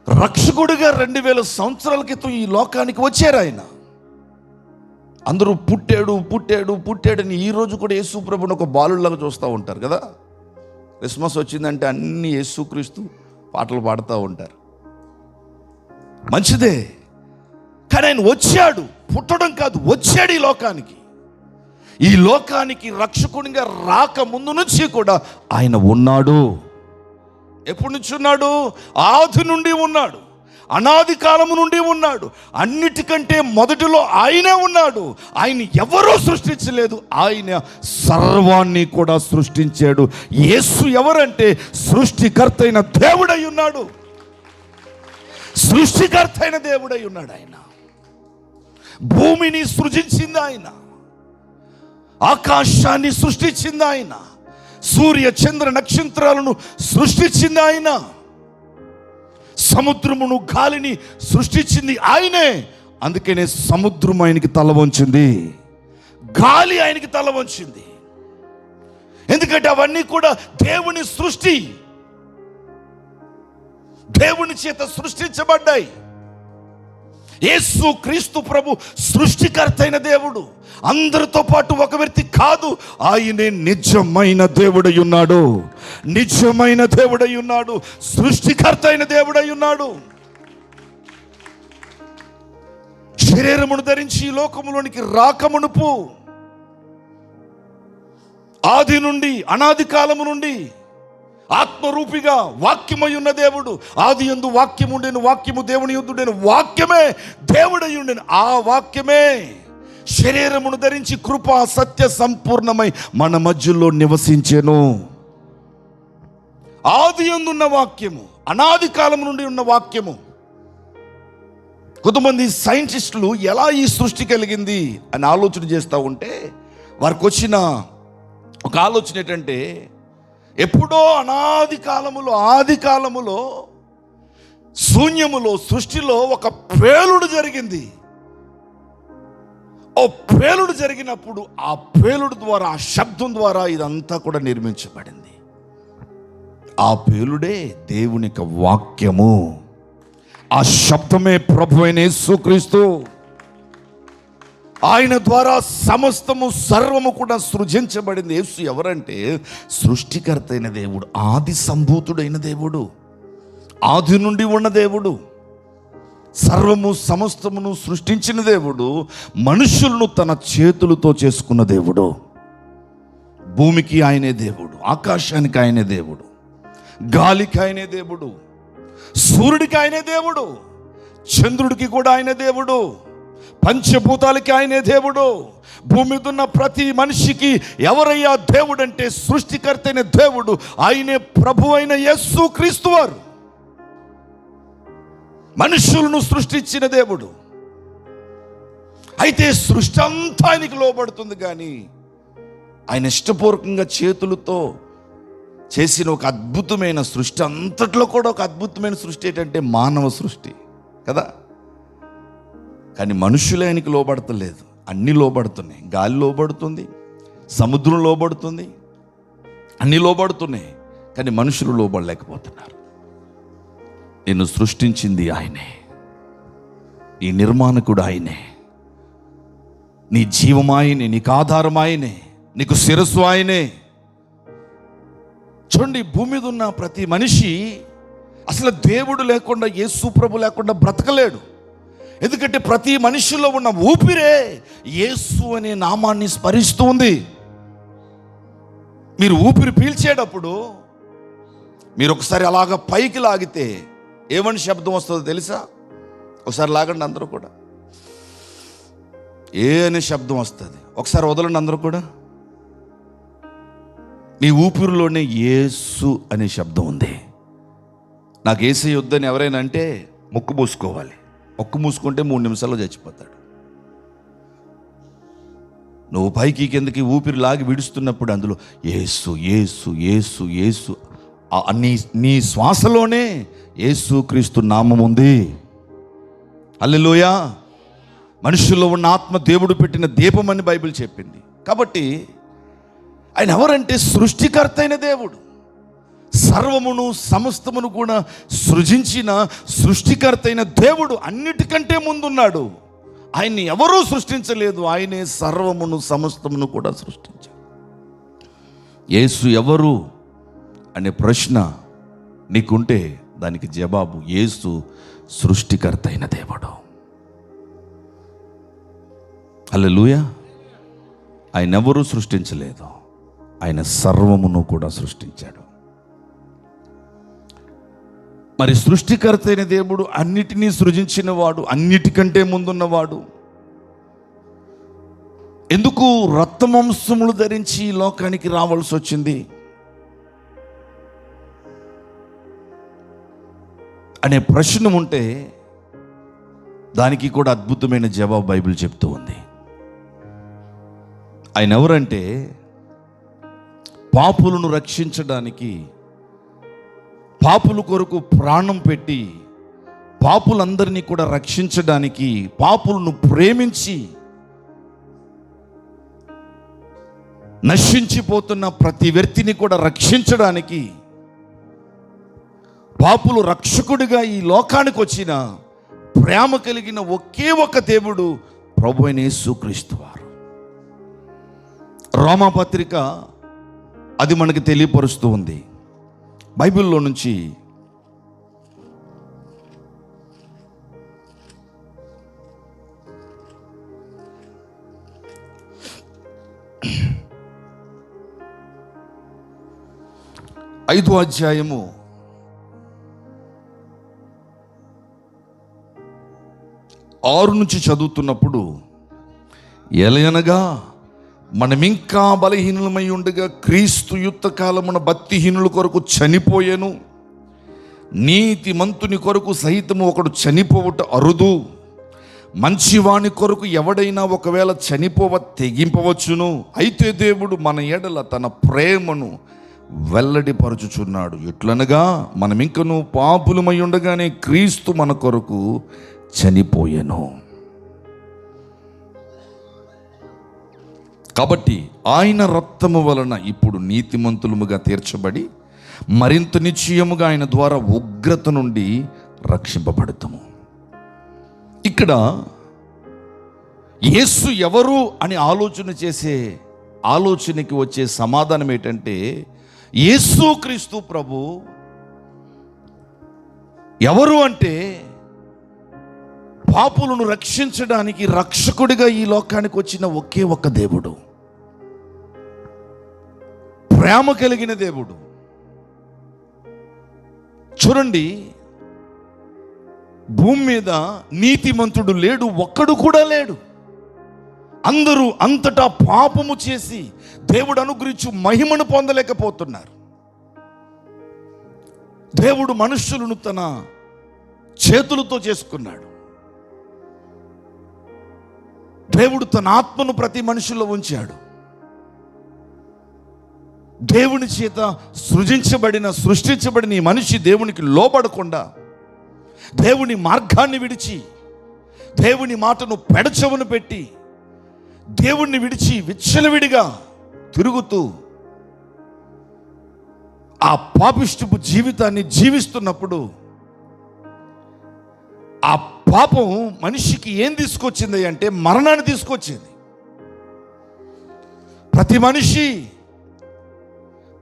రక్షకుడిగా 2000 సంవత్సరాల క్రితం ఈ లోకానికి వచ్చారు. ఆయన అందరూ పుట్టాడని ఈరోజు కూడా యేసు ప్రభుని ఒక బాలులాగా చూస్తూ ఉంటారు కదా. క్రిస్మస్ వచ్చిందంటే అన్ని యేసుక్రీస్తు పాటలు పాడుతూ ఉంటారు. మంచిదే. కానీ ఆయన వచ్చాడు, పుట్టడం కాదు, వచ్చాడు ఈ లోకానికి రక్షకునిగా రాక ముందు నుంచి కూడా ఆయన ఉన్నాడు. ఎప్పటి నుంచి ఉన్నాడు? ఆది నుండి ఉన్నాడు, అనాది కాలము నుండి ఉన్నాడు. అన్నిటికంటే మొదటిలో ఆయనే ఉన్నాడు. ఆయన ఎవరూ సృష్టించలేదు, ఆయన సర్వాన్ని కూడా సృష్టించాడు. యేసు ఎవరంటే సృష్టికర్త అయిన దేవుడై ఉన్నాడు. సృష్టికర్త అయిన దేవుడై ఉన్నాడు. ఆయన భూమిని సృజించింది ఆయన, ఆకాశాన్ని సృష్టించింది ఆయన, సూర్య చంద్ర నక్షత్రాలను సృష్టించింది ఆయన, సముద్రమును గాలిని సృష్టించింది ఆయనే. అందుకనే సముద్రం ఆయనకి తల వంచింది, గాలి ఆయనకి తల వంచింది. ఎందుకంటే అవన్నీ కూడా దేవుని సృష్టి, దేవుని చేత సృష్టించబడ్డాయి. యేసు క్రీస్తు ప్రభు సృష్టికర్త అయిన దేవుడు, అందరితో పాటు ఒక వ్యక్తి కాదు. ఆయనే నిజమైన దేవుడై ఉన్నాడు, నిజమైన దేవుడై ఉన్నాడు, సృష్టికర్త అయిన దేవుడై ఉన్నాడు. శరీరమును ధరించి ఈ లోకములోనికి రాకమునుపు ఆది నుండి, అనాది కాలము నుండి ఆత్మరూపిగా వాక్యమై ఉన్న దేవుడు. ఆది యందు వాక్యము ఉండెను, వాక్యము దేవుని యుద్ధుడైన, వాక్యమే దేవుడై ఉండెను. ఆ వాక్యమే శరీరమును ధరించి కృపా సత్య సంపూర్ణమై మన మధ్యలో నివసించెను. ఆది యందు ఉన్న వాక్యము, అనాది కాలం నుండి ఉన్న వాక్యము. కొంతమంది సైంటిస్టులు ఎలా ఈ సృష్టి కలిగింది అని ఆలోచన చేస్తూ ఉంటే వారికి వచ్చిన ఒక ఆలోచన ఏంటంటే, ఎప్పుడో అనాది కాలములో, ఆది కాలములో శూన్యములో, సృష్టిలో ఒక పేలుడు జరిగింది. ఓ పేలుడు జరిగినప్పుడు ఆ పేలుడు ద్వారా, ఆ శబ్దం ద్వారా ఇదంతా కూడా నిర్మించబడింది. ఆ పేలుడే దేవుని యొక్క వాక్యము. ఆ శబ్దమే ప్రభువైన యేసుక్రీస్తు. ఆయన ద్వారా సమస్తము, సర్వము కూడా సృజించబడింది. యేసు ఎవరంటే సృష్టికర్త అయిన దేవుడు, ఆది సంభూతుడైన దేవుడు, ఆది నుండి ఉన్న దేవుడు, సర్వము సమస్తమును సృష్టించిన దేవుడు, మనుషులను తన చేతులతో చేసుకున్న దేవుడు. భూమికి ఆయనే దేవుడు, ఆకాశానికి ఆయనే దేవుడు, గాలికి ఆయనే దేవుడు, సూర్యుడికి ఆయనే దేవుడు, చంద్రుడికి కూడా ఆయనే దేవుడు, పంచభూతాలకి ఆయనే దేవుడు. భూమి మీద ఉన్న ప్రతి మనిషికి ఎవరయ్యా దేవుడు అంటే సృష్టికర్త అయిన దేవుడు, ఆయనే ప్రభు అయిన యేసుక్రీస్తు వారు. మనుషులను సృష్టించిన దేవుడు. అయితే సృష్టి అంతా ఆయనకి లోబడుతుంది, కానీ ఆయన ఇష్టపూర్వకంగా చేతులతో చేసిన ఒక అద్భుతమైన సృష్టి, అంతట్లో కూడా ఒక అద్భుతమైన సృష్టి ఏంటంటే మానవ సృష్టి కదా. కానీ మనుషులే ఆయనకి లోబడతలేదు. అన్నీ లోబడుతున్నాయి. గాలి లోబడుతుంది, సముద్రం లోబడుతుంది, అన్నీ లోబడుతున్నాయి, కానీ మనుషులు లోబడలేకపోతున్నారు. నిన్ను సృష్టించింది ఆయనే, నీ నిర్మాణకుడు ఆయనే, నీ జీవం ఆయనే, నీకు ఆధారం ఆయనే, నీకు శిరస్సు ఆయనే. చూడండి, భూమి మీద ఉన్న ప్రతి మనిషి అసలు దేవుడు లేకుండా, యేసు ప్రభు లేకుండా బ్రతకలేడు. ఎందుకంటే ప్రతి మనిషిలో ఉన్న ఊపిరే యేసు అనే నామాన్ని స్మరిస్తూ ఉంది. మీరు ఊపిరి పీల్చేటప్పుడు మీరు ఒకసారి అలాగ పైకి లాగితే ఏమని శబ్దం వస్తుందో తెలుసా? ఒకసారి లాగండి అందరూ కూడా, ఏ అనే శబ్దం వస్తుంది. ఒకసారి వదలండి అందరూ కూడా. మీ ఊపిరిలోనే యేసు అనే శబ్దం ఉంది. నాకు యేసే వద్దని ఎవరైనా అంటే ముక్కు మూసుకోవాలి. ముక్కు మూసుకుంటే 3 నిమిషాల్లో చచ్చిపోతాడు. నువ్వు పైకి కిందకి ఊపిరి లాగి విడుస్తున్నప్పుడు అందులో యేసు యేసు యేసు యేసు, నీ శ్వాసలోనే యేసుక్రీస్తు నామం ఉంది. హల్లెలూయా. మనుషుల్లో ఉన్న ఆత్మ దేవుడు పెట్టిన దీపం అని బైబిల్ చెప్పింది. కాబట్టి ఆయన ఎవరంటే సృష్టికర్త అయిన దేవుడు, సర్వమును సమస్తమును కూడా సృజించిన సృష్టికర్త అయిన దేవుడు. అన్నిటికంటే ముందున్నాడు. ఆయన్ని ఎవరూ సృష్టించలేదు, ఆయనే సర్వమును సమస్తమును కూడా సృష్టించాడు. యేసు ఎవరు అనే ప్రశ్న నీకుంటే దానికి జవాబు యేసు సృష్టికర్త అయిన దేవుడు. హల్లెలూయా. ఆయన ఎవరూ సృష్టించలేదు, ఆయన సర్వమును కూడా సృష్టించాడు. మరి సృష్టికర్త అయిన దేవుడు, అన్నిటినీ సృజించిన వాడు, అన్నిటికంటే ముందున్నవాడు, ఎందుకు రక్తమాంసములు ధరించి ఈ లోకానికి రావాల్సి వచ్చింది అనే ప్రశ్న ఉంటే దానికి కూడా అద్భుతమైన జవాబు బైబిల్ చెప్తూ ఉంది. ఆయన ఎవరంటే పాపులను రక్షించడానికి, పాపుల కొరకు ప్రాణం పెట్టి పాపులందరినీ కూడా రక్షించడానికి, పాపులను ప్రేమించి నశించిపోతున్న ప్రతి వ్యక్తిని కూడా రక్షించడానికి, పాపులు రక్షకుడిగా ఈ లోకానికి వచ్చిన ప్రేమ కలిగిన ఒకే ఒక దేవుడు ప్రభువైన యేసుక్రీస్తు వారు. రోమాపత్రిక అది మనకి తెలియపరుస్తూ ఉంది. బైబిల్లో నుంచి ఐదో అధ్యాయము 6 నుంచి చదువుతున్నప్పుడు, ఎలయనగా మనమింకా బలహీనులమై ఉండగా క్రీస్తు యుక్త కాలమున భక్తిహీనుల కొరకు చనిపోయాను. నీతిమంతుని కొరకు సహితము ఒకడు చనిపోవట అరుదు. మంచివాని కొరకు ఎవడైనా ఒకవేళ చనిపోవ తెగింపవచ్చును. అయితే దేవుడు మన ఎడల తన ప్రేమను వెల్లడిపరచుచున్నాడు. ఎట్లనగా మనం ఇంకను పాపులమై ఉండగానే క్రీస్తు మన కొరకు చనిపోయెను. కాబట్టి ఆయన రక్తము వలన ఇప్పుడు నీతిమంతులముగా తీర్చబడి మరింత నిశ్చయముగా ఆయన ద్వారా ఉగ్రత నుండి రక్షింపబడతాము. ఇక్కడ యేసు ఎవరు అని ఆలోచన చేసే ఆలోచనకి వచ్చే సమాధానం ఏంటంటే, యేసు క్రీస్తు ప్రభు ఎవరు అంటే పాపులను రక్షించడానికి రక్షకుడిగా ఈ లోకానికి వచ్చిన ఒకే ఒక్క దేవుడు, ప్రేమ కలిగిన దేవుడు. చూడండి, భూమి మీద నీతిమంతుడు లేడు, ఒక్కడు కూడా లేడు. అందరూ అంతటా పాపము చేసి దేవుడు అనుగ్రహించు మహిమను పొందలేకపోతున్నారు. దేవుడు మనుష్యులను తన చేతులతో చేసుకున్నాడు. దేవుడు తన ఆత్మను ప్రతి మనిషిలో ఉంచాడు. దేవుని చేత సృష్టించబడిన ఈ మనిషి దేవునికి లోబడకుండా దేవుని మార్గాన్ని విడిచి, దేవుని మాటను పెడచెవును పెట్టి, దేవుణ్ణి విడిచి విచ్చలవిడిగా తిరుగుతూ ఆ పాపిష్టిపు జీవితాన్ని జీవిస్తున్నప్పుడు ఆ పాపం మనిషికి ఏం తీసుకొచ్చింది అంటే మరణాన్ని తీసుకొచ్చింది. ప్రతి మనిషి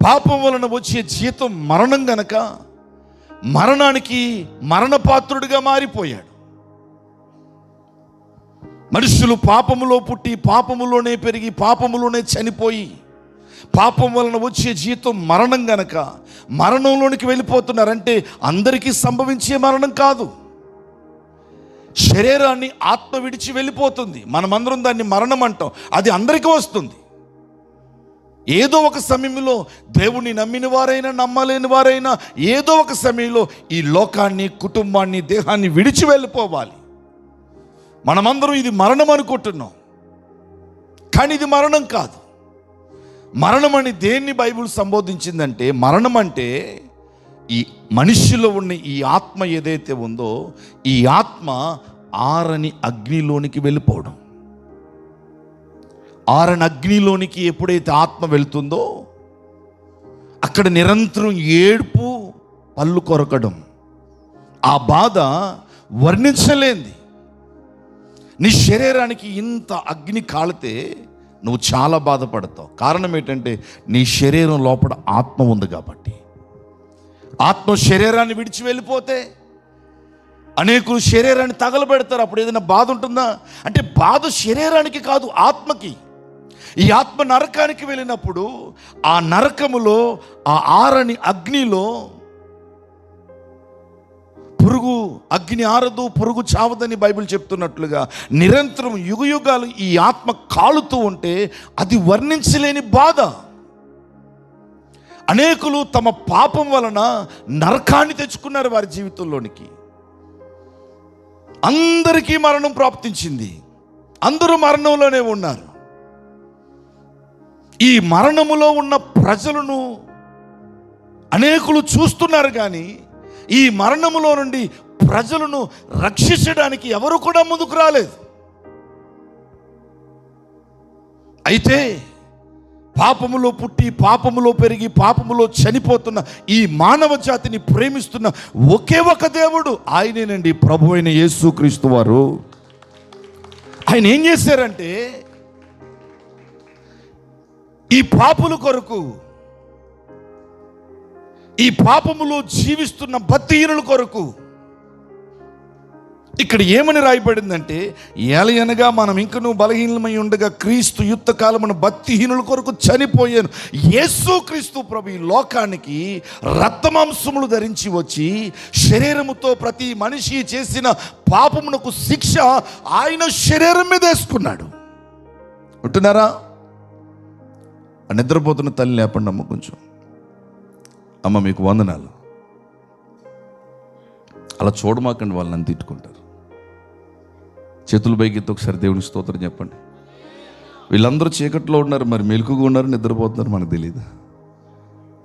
పాపం వలన వచ్చే జీతం మరణం గనక మరణానికి మరణపాత్రుడిగా మారిపోయాడు. మనుషులు పాపములో పుట్టి పాపములోనే పెరిగి పాపములోనే చనిపోయి పాపం వలన వచ్చే జీతం మరణం గనక మరణంలోనికి వెళ్ళిపోతున్నారంటే అందరికీ సంభవించే మరణం కాదు. శరీరాన్ని ఆత్మ విడిచి వెళ్ళిపోతుంది. మనమందరం దాన్ని మరణం అంటాం. అది అందరికీ వస్తుంది. ఏదో ఒక సమయంలో దేవుణ్ణి నమ్మిన వారైనా నమ్మలేని వారైనా ఏదో ఒక సమయంలో ఈ లోకాన్ని, కుటుంబాన్ని, దేహాన్ని విడిచి వెళ్ళిపోవాలి. మనమందరం ఇది మరణం అనుకుంటున్నాం, కానీ ఇది మరణం కాదు. మరణం అని దేన్ని బైబిల్ సంబోధించిందంటే, మరణం అంటే ఈ మనిషిలో ఉన్న ఈ ఆత్మ ఏదైతే ఉందో ఈ ఆత్మ ఆరని అగ్నిలోనికి వెళ్ళిపోవడం. ఆరని అగ్నిలోనికి ఎప్పుడైతే ఆత్మ వెళ్తుందో అక్కడ నిరంతరం ఏడుపు, పళ్ళు కొరకడం, ఆ బాధ వర్ణించలేంది. నీ శరీరానికి ఇంత అగ్ని కాలితే నువ్వు చాలా బాధపడతావు. కారణం ఏంటంటే నీ శరీరం లోపల ఆత్మ ఉంది కాబట్టి. ఆత్మ శరీరాన్ని విడిచి వెళ్ళిపోతే అనేకులు శరీరాన్ని తగలబెడతారు. అప్పుడు ఏదైనా బాధ ఉంటుందా అంటే బాధ శరీరానికి కాదు, ఆత్మకి. ఈ ఆత్మ నరకానికి వెళ్ళినప్పుడు ఆ నరకములో ఆ ఆరని అగ్నిలో పురుగు అగ్ని ఆరదు, పురుగు చావదని బైబిల్ చెప్తున్నట్లుగా నిరంతరం యుగయుగాలు ఈ ఆత్మ కాలుతూ ఉంటే అది వర్ణించలేని బాధ. అనేకులు తమ పాపం వలన నరకాన్ని తెచ్చుకున్నారు వారి జీవితంలోనికి. అందరికీ మరణం ప్రాప్తించింది, అందరూ మరణంలోనే ఉన్నారు. ఈ మరణములో ఉన్న ప్రజలను అనేకులు చూస్తున్నారు, కానీ ఈ మరణములో నుండి ప్రజలను రక్షించడానికి ఎవరు కూడా ముందుకు రాలేదు. అయితే పాపములో పుట్టి పాపములో పెరిగి పాపములో చనిపోతున్న ఈ మానవ జాతిని ప్రేమిస్తున్న ఒకే ఒక దేవుడు ఆయనేనండి, ప్రభు అయిన యేసుక్రీస్తు వారు. ఆయన ఏం చేశారంటే ఈ పాపుల కొరకు, ఈ పాపములో జీవిస్తున్న భక్తిహీనుల కొరకు ఇక్కడ ఏమని రాయబడిందంటే, ఏలయనగా మనం ఇంకనూ బలహీనమై ఉండగా క్రీస్తు యుద్ధ కాలమున భక్తిహీనుల కొరకు చనిపోయాను. యేసుక్రీస్తు ప్రభు ఈ లోకానికి రక్తమాంసములు ధరించి వచ్చి శరీరముతో ప్రతి మనిషి చేసిన పాపమునకు శిక్ష ఆయన శరీరం మీద వేసుకున్నాడు. ఉంటున్నారా? నిద్రపోతున్న తల్లి లేపండి అమ్మ, కొంచెం. అమ్మ మీకు వందనాలు. అలా చూడమాకండి, వాళ్ళు నన్ను తిట్టుకుంటారు. చేతులు పైకి ఒకసారి దేవునికి స్తోత్రం చెప్పండి. వీళ్ళందరూ చీకట్లో ఉన్నారు, మరి మెలకుగా ఉన్నారు, నిద్రపోతున్నారు, మనకు తెలియదు.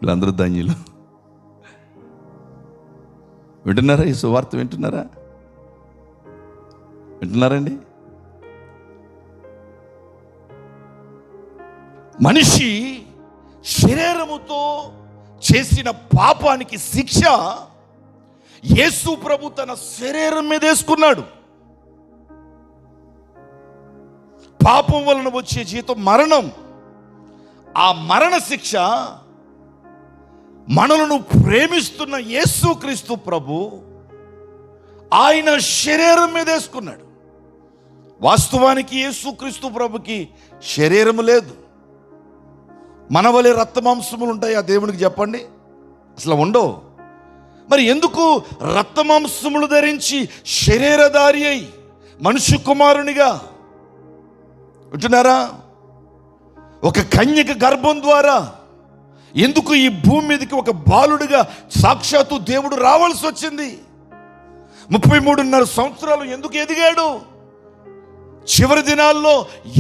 వీళ్ళందరూ ధన్యులు. వింటున్నారా? ఈ సువార్త వింటున్నారా? వింటున్నారండి? మనిషి శరీరముతో చేసిన పాపానికి శిక్ష యేసు ప్రభు తన శరీరం మీద వేసుకున్నాడు. పాపం వలన వచ్చే జీతం మరణం. ఆ మరణ శిక్ష మనలను ప్రేమిస్తున్న యేసుక్రీస్తు ప్రభు ఆయన శరీరం మీద వేసుకున్నాడు. వాస్తవానికి యేసుక్రీస్తు ప్రభుకి శరీరము లేదు. మన వలె రక్తమాంసములు ఉంటాయి ఆ దేవునికి? చెప్పండి, అసలు ఉండవు. మరి ఎందుకు రక్తమాంసములు ధరించి శరీరధారి అయి మనుష్య కుమారునిగా ఉంటున్నారా? ఒక కన్యక గర్భం ద్వారా ఎందుకు ఈ భూమి మీదకి ఒక బాలుడిగా సాక్షాత్తు దేవుడు రావాల్సి వచ్చింది? 33.5 సంవత్సరాలు ఎందుకు ఎదిగాడు? చివరి దినాల్లో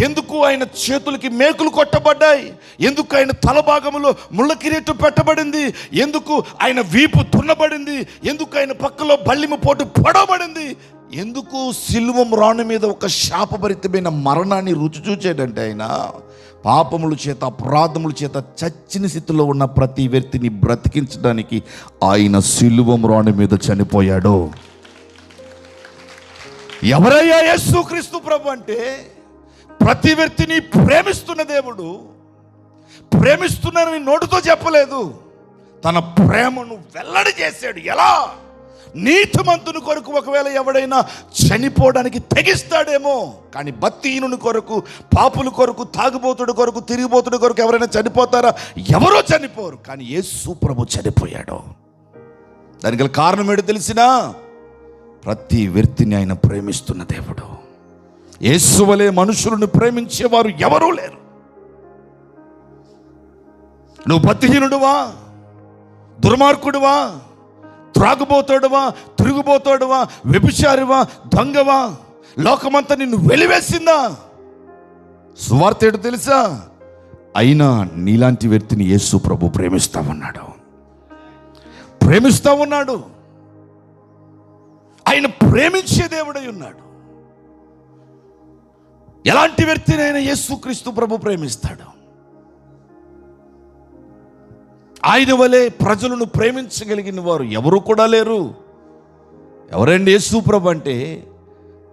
ఎందుకు ఆయన చేతులకి మేకులు కొట్టబడ్డాయి? ఎందుకు ఆయన తల భాగంలో ముళ్ళ కిరీటం పెట్టబడింది? ఎందుకు ఆయన వీపు దున్నబడింది? ఎందుకు ఆయన పక్కలో బల్లిమ పోటు పొడవబడింది? ఎందుకు సిలువ రాణి మీద ఒక శాపభరితమైన మరణాన్ని రుచి చూచాడంటే ఆయన పాపముల చేత అపరాధముల చేత చచ్చిన స్థితిలో ఉన్న ప్రతి వ్యక్తిని బ్రతికించడానికి ఆయన సిలువ రాణి మీద చనిపోయాడు. ఎవరయ్యా యేసుక్రీస్తు ప్రభు అంటే? ప్రతి వ్యక్తిని ప్రేమిస్తున్న దేవుడు. ప్రేమిస్తున్నానని నోటితో చెప్పలేదు, తన ప్రేమను వెల్లడి చేశాడు. ఎలా? నీతిమంతుని కొరకు ఒకవేళ ఎవడైనా చనిపోవడానికి తెగిస్తాడేమో, కానీ భక్తిహీనుని కొరకు, పాపుల కొరకు, తాగుబోతుడి కొరకు, తిరిగిపోతుడి కొరకు ఎవరైనా చనిపోతారా? ఎవరో చనిపోరు. కానీ యేసు ప్రభు చనిపోయాడు. దానికి కారణం ఏంటో తెలిసినా? ప్రతి వ్యక్తిని ఆయన ప్రేమిస్తున్న దేవుడు. యేసు వలె మనుషులను ప్రేమించేవారు ఎవరూ లేరు. నువ్వు భక్తిహీనుడువా, దుర్మార్గుడువా, త్రాగుబోతాడువా, తిరుగుబోతాడువా, వ్యభిచారివా, దొంగవా, లోకమంతా నిన్ను వెలివేసిందా? సువార్త ఏంటో తెలుసా? అయినా నీలాంటి వ్యక్తిని యేసు ప్రభు ప్రేమిస్తా ఉన్నాడు. ఆయన ప్రేమించే దేవుడై ఉన్నాడు. ఎలాంటి వ్యక్తిని ఆయన యేసుక్రీస్తు ప్రభు ప్రేమిస్తాడు? ఆయన వలె ప్రజలను ప్రేమించగలిగిన వారు ఎవరు కూడా లేరు. ఎవరండి యేసు ప్రభు అంటే?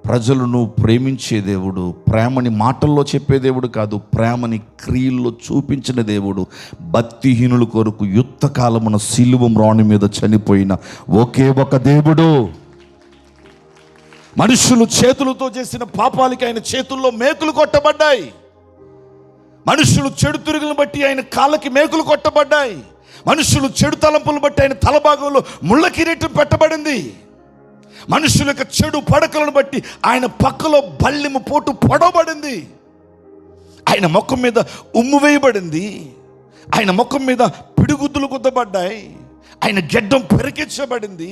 ప్రజలను ప్రేమించే దేవుడు. ప్రేమని మాటల్లో చెప్పే దేవుడు కాదు, ప్రేమని క్రియల్లో చూపించిన దేవుడు. భక్తిహీనుల కొరకు యుద్ధ కాలమున సిలువ రాణి మీద చనిపోయిన ఒకే ఒక దేవుడు. మనుషులు చేతులతో చేసిన పాపాలకి ఆయన చేతుల్లో మేకులు కొట్టబడ్డాయి. మనుషులు చెడు తిరుగులను బట్టి ఆయన కాళ్ళకి మేకులు కొట్టబడ్డాయి. మనుషులు చెడు తలంపులను బట్టి ఆయన తల భాగంలో ముళ్ళ కిరీటం పెట్టబడింది. మనుషుల యొక్క చెడు పడకలను బట్టి ఆయన పక్కలో బల్లిము పోటు పొడవబడింది. ఆయన ముఖం మీద ఉమ్ము వేయబడింది. ఆయన ముఖం మీద పిడిగుద్దులు గుద్దబడ్డాయి. ఆయన గెడ్డం పెరికించబడింది.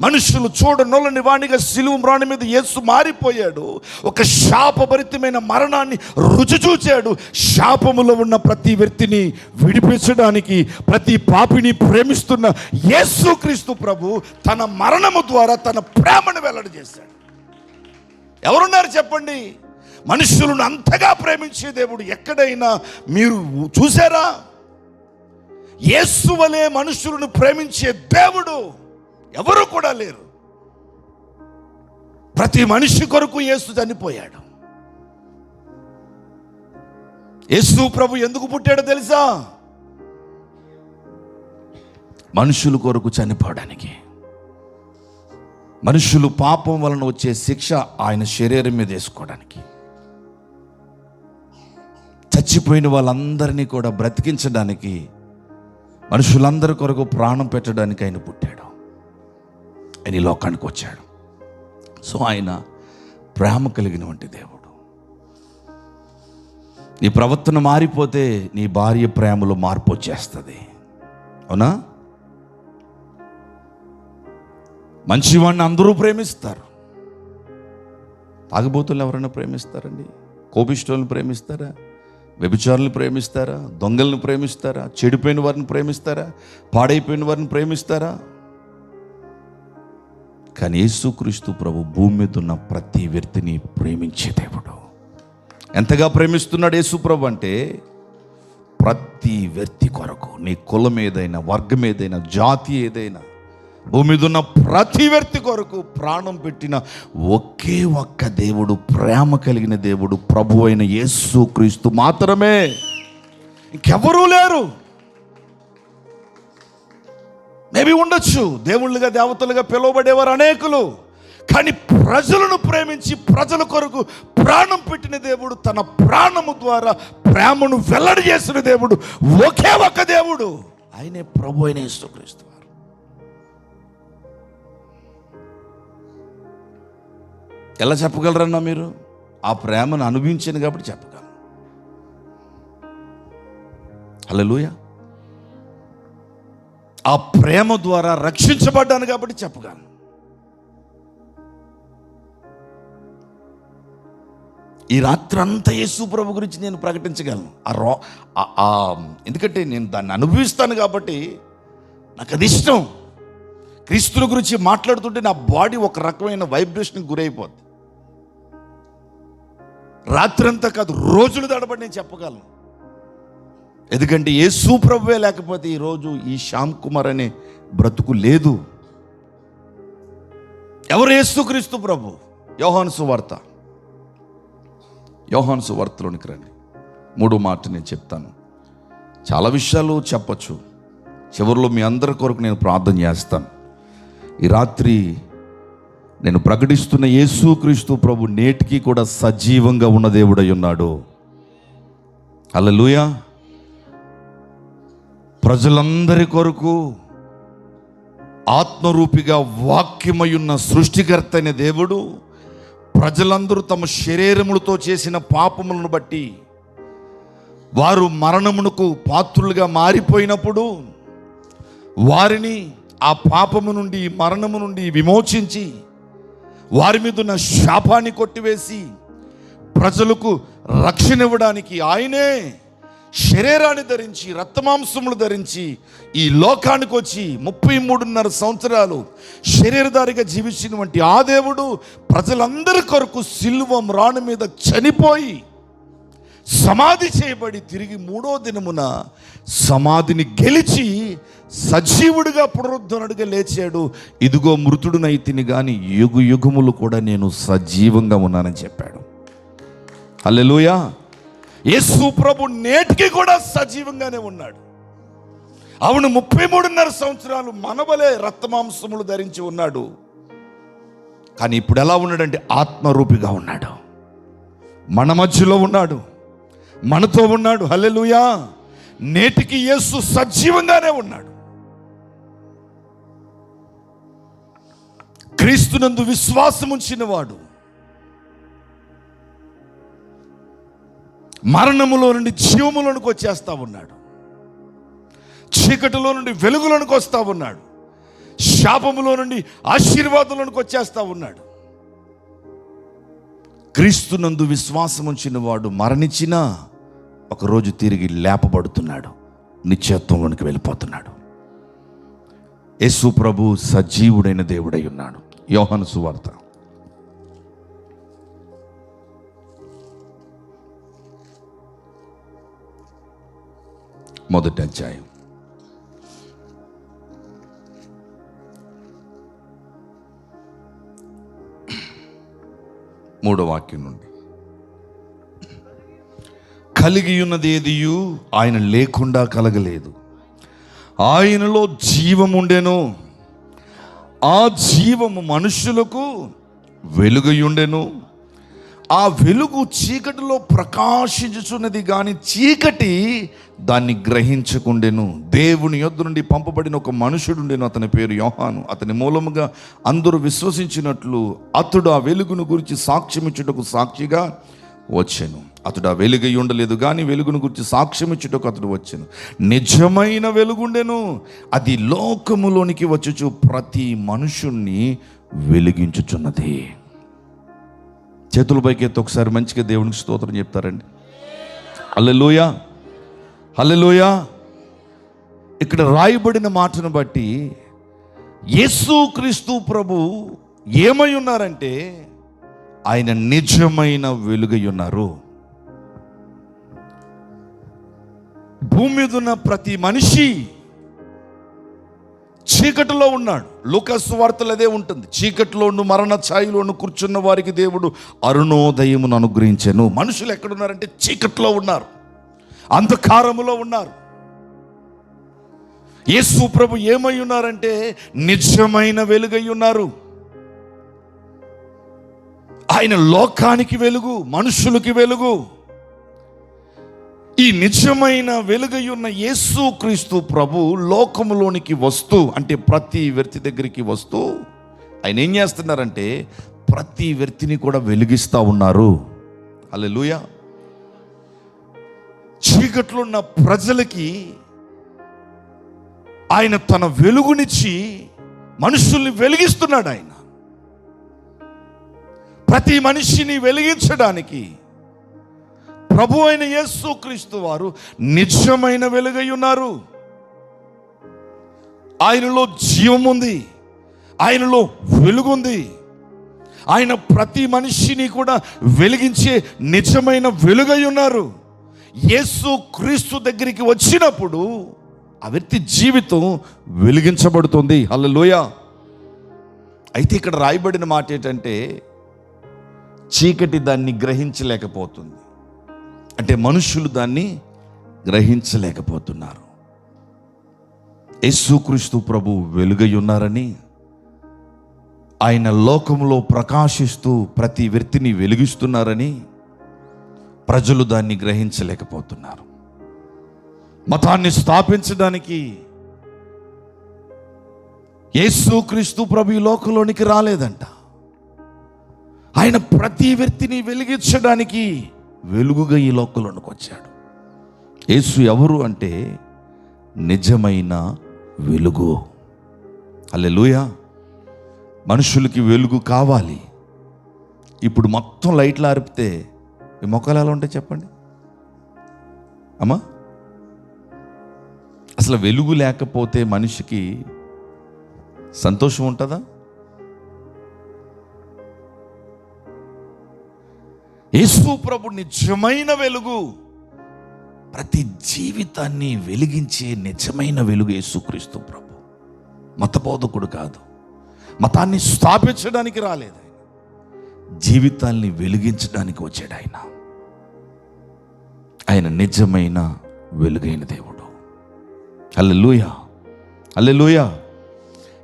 మనుషులు చూడనొల్లని వాణిగా సిలువ రాణి మీద యేసు మారిపోయాడు. ఒక శాపభరితమైన మరణాన్ని రుచి చూచాడు. శాపములో ఉన్న ప్రతి వ్యక్తిని విడిపించడానికి, ప్రతి పాపిని ప్రేమిస్తున్న యేసుక్రీస్తు ప్రభు తన మరణము ద్వారా తన ప్రేమను వెల్లడి చేశాడు. ఎవరున్నారు చెప్పండి? మనుషులను అంతగా ప్రేమించే దేవుడు ఎక్కడైనా మీరు చూసారా? యేసు వలె మనుషులను ప్రేమించే దేవుడు ఎవరు కూడా లేరు. ప్రతి మనిషి కొరకు యేసు చనిపోయాడు. యేసు ప్రభు ఎందుకు పుట్టాడో తెలుసా? మనుషుల కొరకు చనిపోవడానికి. మనుషులు పాపం వలన వచ్చే శిక్ష ఆయన శరీరం మీద వేసుకోవడానికి. చచ్చిపోయిన వాళ్ళందరినీ కూడా బ్రతికించడానికి, మనుషులందరి కొరకు ప్రాణం పెట్టడానికి ఆయన పుట్టాడు. ఆయన ఈ లోకానికి వచ్చాడు. సో ఆయన ప్రేమ కలిగినటువంటి దేవుడు. నీ ప్రవర్తన మారిపోతే నీ భార్య ప్రేమలో మార్పు వచ్చేస్తుంది. అవునా? మంచివాడిని అందరూ ప్రేమిస్తారు. తాగుబోతులను ఎవరైనా ప్రేమిస్తారండి? కోపిష్ఠులను ప్రేమిస్తారా? వ్యభిచారులను ప్రేమిస్తారా? దొంగలను ప్రేమిస్తారా? చెడిపోయిన వారిని ప్రేమిస్తారా? పాడైపోయిన వారిని ప్రేమిస్తారా? కానీ యేసుక్రీస్తు ప్రభు భూమి మీద ఉన్న ప్రతి వ్యక్తిని ప్రేమించే దేవుడు. ఎంతగా ప్రేమిస్తున్నాడు యేసు ప్రభు అంటే, ప్రతి వ్యక్తి కొరకు, నీ కులం ఏదైనా, వర్గం ఏదైనా, జాతి ఏదైనా, భూమి మీద ఉన్న ప్రతి వ్యక్తి కొరకు ప్రాణం పెట్టిన ఒకే ఒక్క దేవుడు, ప్రేమ కలిగిన దేవుడు ప్రభు అయిన యేసుక్రీస్తు మాత్రమే. ఇంకెవరూ లేరు. మేబీ ఉండొచ్చు, దేవుళ్ళుగా దేవతలుగా పిలువబడేవారు అనేకులు, కానీ ప్రజలను ప్రేమించి ప్రజల కొరకు ప్రాణం పెట్టిన దేవుడు, తన ప్రాణము ద్వారా ప్రేమను వెల్లడి చేసిన దేవుడు ఒకే ఒక్క దేవుడు, ఆయనే ప్రభు అయిన యేసుక్రీస్తు వారు. ఎలా చెప్పగలరన్నా మీరు? ఆ ప్రేమను అనుభవించాను కాబట్టి చెప్పగలను. హల్లెలూయా. ఆ ప్రేమ ద్వారా రక్షించబడ్డాను కాబట్టి చెప్పగలను. ఈ రాత్రి అంతా యేసు ప్రభు గురించి నేను ప్రకటించగలను. ఎందుకంటే నేను దాన్ని అనుభవిస్తాను కాబట్టి నాకు అది ఇష్టం. క్రీస్తుల గురించి మాట్లాడుతుంటే నా బాడీ ఒక రకమైన వైబ్రేషన్కి గురైపోద్ది. రాత్రంతా కాదు, రోజులు తడబడి నేను చెప్పగలను. ఎందుకంటే యేసు ప్రభువే లేకపోతే ఈరోజు ఈ శ్యామ్ కుమార్ అనే బ్రతుకు లేదు. ఎవరు? యేసుక్రీస్తు ప్రభు. యోహాను సువార్తలోనికి రండి. 3వ మాట నేను చెప్తాను. చాలా విషయాలు చెప్పచ్చు. చివరిలో మీ అందరి కొరకు నేను ప్రార్థన చేస్తాను. ఈ రాత్రి నేను ప్రకటిస్తున్న యేసుక్రీస్తు ప్రభు నేటికి కూడా సజీవంగా ఉన్న దేవుడై ఉన్నాడు. హల్లెలూయా. ప్రజలందరి కొరకు ఆత్మరూపిగా వాక్యమయున్న సృష్టికర్త అయిన దేవుడు, ప్రజలందరూ తమ శరీరములతో చేసిన పాపములను బట్టి వారు మరణమునకు పాత్రులుగా మారిపోయినప్పుడు వారిని ఆ పాపము నుండి, మరణము నుండి విమోచించి వారి మీద ఉన్న శాపాన్ని కొట్టివేసి ప్రజలకు రక్షణ ఇవ్వడానికి ఆయనే శరీరాన్ని ధరించి, రక్తమాంసములు ధరించి ఈ లోకానికి వచ్చి 33.5 సంవత్సరాలు శరీరధారిగా జీవించినటువంటి ఆ దేవుడు ప్రజలందరి కొరకు సిలువ మ్రాను మీద చనిపోయి సమాధి చేయబడి తిరిగి 3వ దినమున సమాధిని గెలిచి సజీవుడిగా పునరుద్ధరణుడిగా లేచాడు. ఇదిగో మృతుడునైతిని గాని యుగ యుగములు కూడా నేను సజీవంగా ఉన్నానని చెప్పాడు. హల్లెలూయా. యేసు ప్రభు నేటికి కూడా సజీవంగానే ఉన్నాడు. అవును, 33.5 సంవత్సరాలు మనవలే రక్తమాంసములు ధరించి ఉన్నాడు. కానీ ఇప్పుడు ఎలా ఉన్నాడంటే ఆత్మరూపిగా ఉన్నాడు. మన మధ్యలో ఉన్నాడు, మనతో ఉన్నాడు. హల్లెలూయా. నేటికి యేసు సజీవంగానే ఉన్నాడు. క్రీస్తునందు విశ్వాసం ఉంచిన వాడు మరణములో నుండి జీవములోనికి వచ్చేస్తా ఉన్నాడు. చీకటిలో నుండి వెలుగులోనికి వస్తా ఉన్నాడు. శాపములో నుండి ఆశీర్వాదంలోనికి వచ్చేస్తా ఉన్నాడు. క్రీస్తునందు విశ్వాసం ఉంచిన వాడు మరణించినా ఒకరోజు తిరిగి లేపబడుతున్నాడు, నిత్యత్వంలోనికి వెళ్ళిపోతున్నాడు. యేసు ప్రభు సజీవుడైన దేవుడై ఉన్నాడు. యోహాను సువార్త 1వ అధ్యాయం 3వ వాక్యం నుండి. కలిగి ఉన్నది ఏదియు ఆయన లేకుండా కలగలేదు. ఆయనలో జీవముండెను, ఆ జీవము మనుష్యులకు వెలుగయుండెను. ఆ వెలుగు చీకటిలో ప్రకాశించుచున్నది కానీ చీకటి దాన్ని గ్రహించకుండెను. దేవుని యొద్ద నుండి పంపబడిన ఒక మనుషుడుండెను, అతని పేరు యోహాను. అతని మూలముగా అందరూ విశ్వసించినట్లు అతడు ఆ వెలుగును గురించి సాక్ష్యమిచ్చుటకు సాక్షిగా వచ్చెను. అతడు ఆ వెలుగై ఉండలేదు కానీ వెలుగును గురించి సాక్ష్యమిచ్చుటకు అతడు వచ్చెను. నిజమైన వెలుగుండెను, అది లోకములోనికి వచ్చుచు ప్రతి మనుషుణ్ణి వెలిగించుచున్నది. చేతుల పైకి ఎత్తి ఒకసారి మంచిగా దేవునికి స్తోత్రం చెప్తారండి. హల్లెలూయా, హల్లెలూయా. ఇక్కడ రాయబడిన మాటను బట్టి యేసుక్రీస్తు ప్రభు ఏమై ఉన్నారంటే ఆయన నిజమైన వెలుగై ఉన్నారు. భూమి మీద ఉన్న ప్రతి మనిషి చీకటిలో ఉన్నాడు. లూకాసు సువార్తలో అదే ఉంటుంది. చీకటిలోను మరణ ఛాయలోను కూర్చున్న వారికి దేవుడు అరుణోదయమును అనుగ్రహించెను. మనుషులు ఎక్కడున్నారంటే చీకటిలో ఉన్నారు, అంధకారములో ఉన్నారు. యేసు ప్రభు ఏమై ఉన్నారంటే నిజమైన వెలుగై ఉన్నారు. ఆయన లోకానికి వెలుగు, మనుషులకి వెలుగు. ఈ నిజమైన వెలుగై ఉన్న యేసుక్రీస్తు ప్రభు లోకములోనికి వస్తూ, అంటే ప్రతి వ్యక్తి దగ్గరికి వస్తూ ఆయన ఏం చేస్తున్నారంటే ప్రతి వ్యక్తిని కూడా వెలిగిస్తూ ఉన్నారు. హల్లెలూయా. చీకట్లో ఉన్న ప్రజలకి ఆయన తన వెలుగునిచ్చి మనుషుల్ని వెలిగిస్తున్నాడు. ఆయన ప్రతి మనిషిని వెలిగించడానికి ప్రభు అయిన యేసుక్రీస్తు వారు నిజమైన వెలుగై ఉన్నారు. ఆయనలో జీవం ఉంది, ఆయనలో వెలుగుంది. ఆయన ప్రతి మనిషిని కూడా వెలిగించే నిజమైన వెలుగై ఉన్నారు. యేసుక్రీస్తు దగ్గరికి వచ్చినప్పుడు ఆ వ్యక్తి జీవితం వెలిగించబడుతుంది. హల్లెలూయా. అయితే ఇక్కడ రాయబడిన మాట ఏంటంటే చీకటి దాన్ని గ్రహించలేకపోతుంది, అంటే మనుషులు దాన్ని గ్రహించలేకపోతున్నారు. యేసుక్రీస్తు ప్రభు వెలుగై ఉన్నారని, ఆయన లోకంలో ప్రకాశిస్తూ ప్రతి వ్యక్తిని వెలిగిస్తున్నారని ప్రజలు దాన్ని గ్రహించలేకపోతున్నారు. మతాన్ని స్థాపించడానికి యేసుక్రీస్తు ప్రభు ఈ లోకంలోనికి రాలేదంట. ఆయన ప్రతి వ్యక్తిని వెలిగించడానికి వెలుగుగా ఈ లోకంలోనికి వచ్చాడు. యేసు ఎవరు అంటే నిజమైన వెలుగు. హల్లెలూయా. మనుషులకి వెలుగు కావాలి. ఇప్పుడు మొత్తం లైట్లు ఆరిపితే ఈ మొక్కలు ఎలా ఉంటాయి చెప్పండి అమ్మా? అసలు వెలుగు లేకపోతే మనిషికి సంతోషం ఉంటుందా? యేసు ప్రభు నిజమైన వెలుగు, ప్రతి జీవితాన్ని వెలిగించే నిజమైన వెలుగు యేసుక్రీస్తు ప్రభు. మతబోధకుడు కాదు, మతాన్ని స్థాపించడానికి రాలేదు, జీవితాల్ని వెలిగించడానికి వచ్చాడు ఆయన. ఆయన నిజమైన వెలుగైన దేవుడు. హల్లెలూయా, హల్లెలూయా.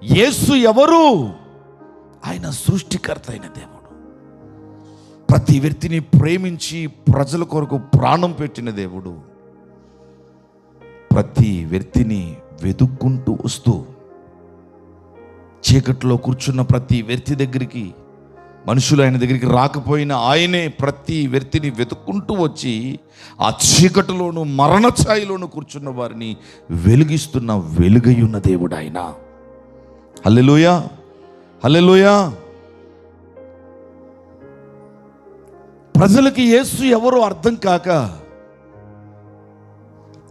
యేసు ఎవరు? ఆయన సృష్టికర్త అయిన దేవుడు. ప్రతి వ్యక్తిని ప్రేమించి ప్రజల కొరకు ప్రాణం పెట్టిన దేవుడు. ప్రతి వ్యక్తిని వెతుక్కుంటూ వస్తూ చీకట్లో కూర్చున్న ప్రతి వ్యక్తి దగ్గరికి, మనుషులు ఆయన దగ్గరికి రాకపోయినా ఆయనే ప్రతి వ్యక్తిని వెతుక్కుంటూ వచ్చి ఆ చీకటిలోను మరణ ఛాయలోను కూర్చున్న వారిని వెలిగిస్తున్న వెలుగై ఉన్న దేవుడు ఆయన. హల్లెలూయా, హల్లెలూయా. ప్రజలకి యేసు ఎవరో అర్థం కాక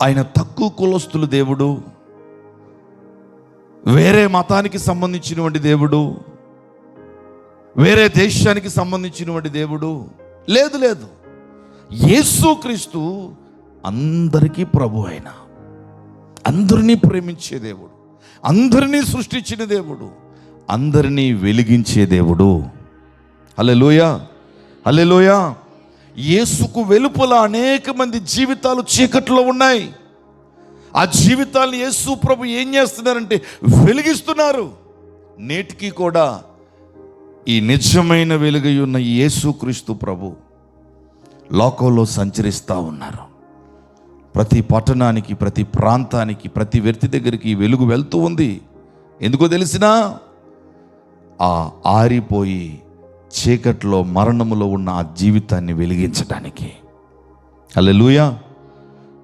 ఆయన తక్కువ కులస్తులు దేవుడు, వేరే మతానికి సంబంధించినటువంటి దేవుడు, వేరే దేశానికి సంబంధించినటువంటి దేవుడు లేదు, లేదు. యేసుక్రీస్తు అందరికీ ప్రభు అయిన, అందరినీ ప్రేమించే దేవుడు, అందరినీ సృష్టించిన దేవుడు, అందరినీ వెలిగించే దేవుడు. హల్లెలూయా, హల్లెలూయా. యేసుకు వెలుపల అనేక మంది జీవితాలు చీకట్లో ఉన్నాయి. ఆ జీవితాలను యేసు ప్రభు ఏం చేస్తున్నారంటే వెలిగిస్తున్నారు. నేటికి కూడా ఈ నిజమైన వెలుగై ఉన్న యేసుక్రీస్తు ప్రభు లోకంలో సంచరిస్తూ ఉన్నారు. ప్రతి పట్టణానికి, ప్రతి ప్రాంతానికి, ప్రతి వ్యక్తి దగ్గరికి వెలుగు వెళ్తూ ఉంది. ఎందుకో తెలిసినా ఆ ఆరిపోయి చీకట్లో మరణములో ఉన్న ఆ జీవితాన్ని వెలిగించడానికి. హల్లెలూయా.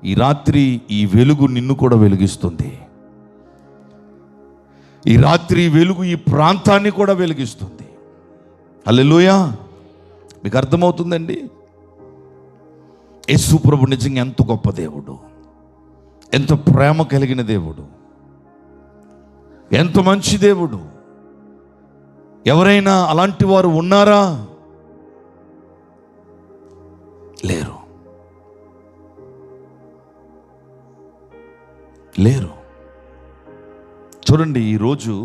ఈ రాత్రి ఈ వెలుగు నిన్ను కూడా వెలిగిస్తుంది. ఈ రాత్రి వెలుగు ఈ ప్రాంతాన్ని కూడా వెలిగిస్తుంది. హల్లెలూయా. మీకు అర్థమవుతుందండి? యేసు ప్రభు నిజంగా ఎంత గొప్ప దేవుడు, ఎంత ప్రేమ కలిగిన దేవుడు, ఎంత మంచి దేవుడు. ఎవరైనా అలాంటి వారు ఉన్నారా? లేరు, లేరు. చూడండి, ఈరోజు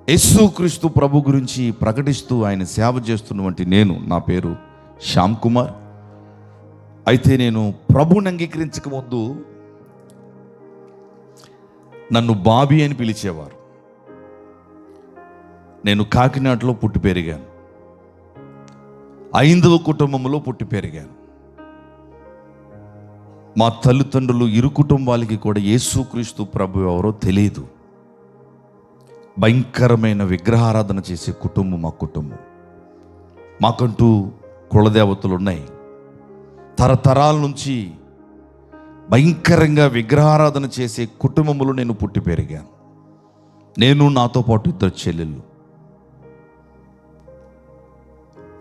యేసుక్రీస్తు ప్రభు గురించి ప్రకటిస్తూ ఆయన సేవ చేస్తున్నటువంటి నేను, నా పేరు శ్యామ్ కుమార్. అయితే నేను ప్రభుని అంగీకరించక ముందు నన్ను బాబీ అని పిలిచేవారు. నేను కాకినాడలో పుట్టి పెరిగాను, ఐదవ కుటుంబంలో పుట్టి పెరిగాను. మా తల్లిదండ్రులు ఇరు కుటుంబాలకి కూడా యేసుక్రీస్తు ప్రభు ఎవరో తెలియదు. భయంకరమైన విగ్రహారాధన చేసే కుటుంబం మా కుటుంబం. మాకంటూ కులదేవతలు ఉన్నాయి. తరతరాల నుంచి భయంకరంగా విగ్రహారాధన చేసే కుటుంబంలో నేను పుట్టి పెరిగాను. నేను, నాతో పాటు 2 చెల్లెళ్ళు.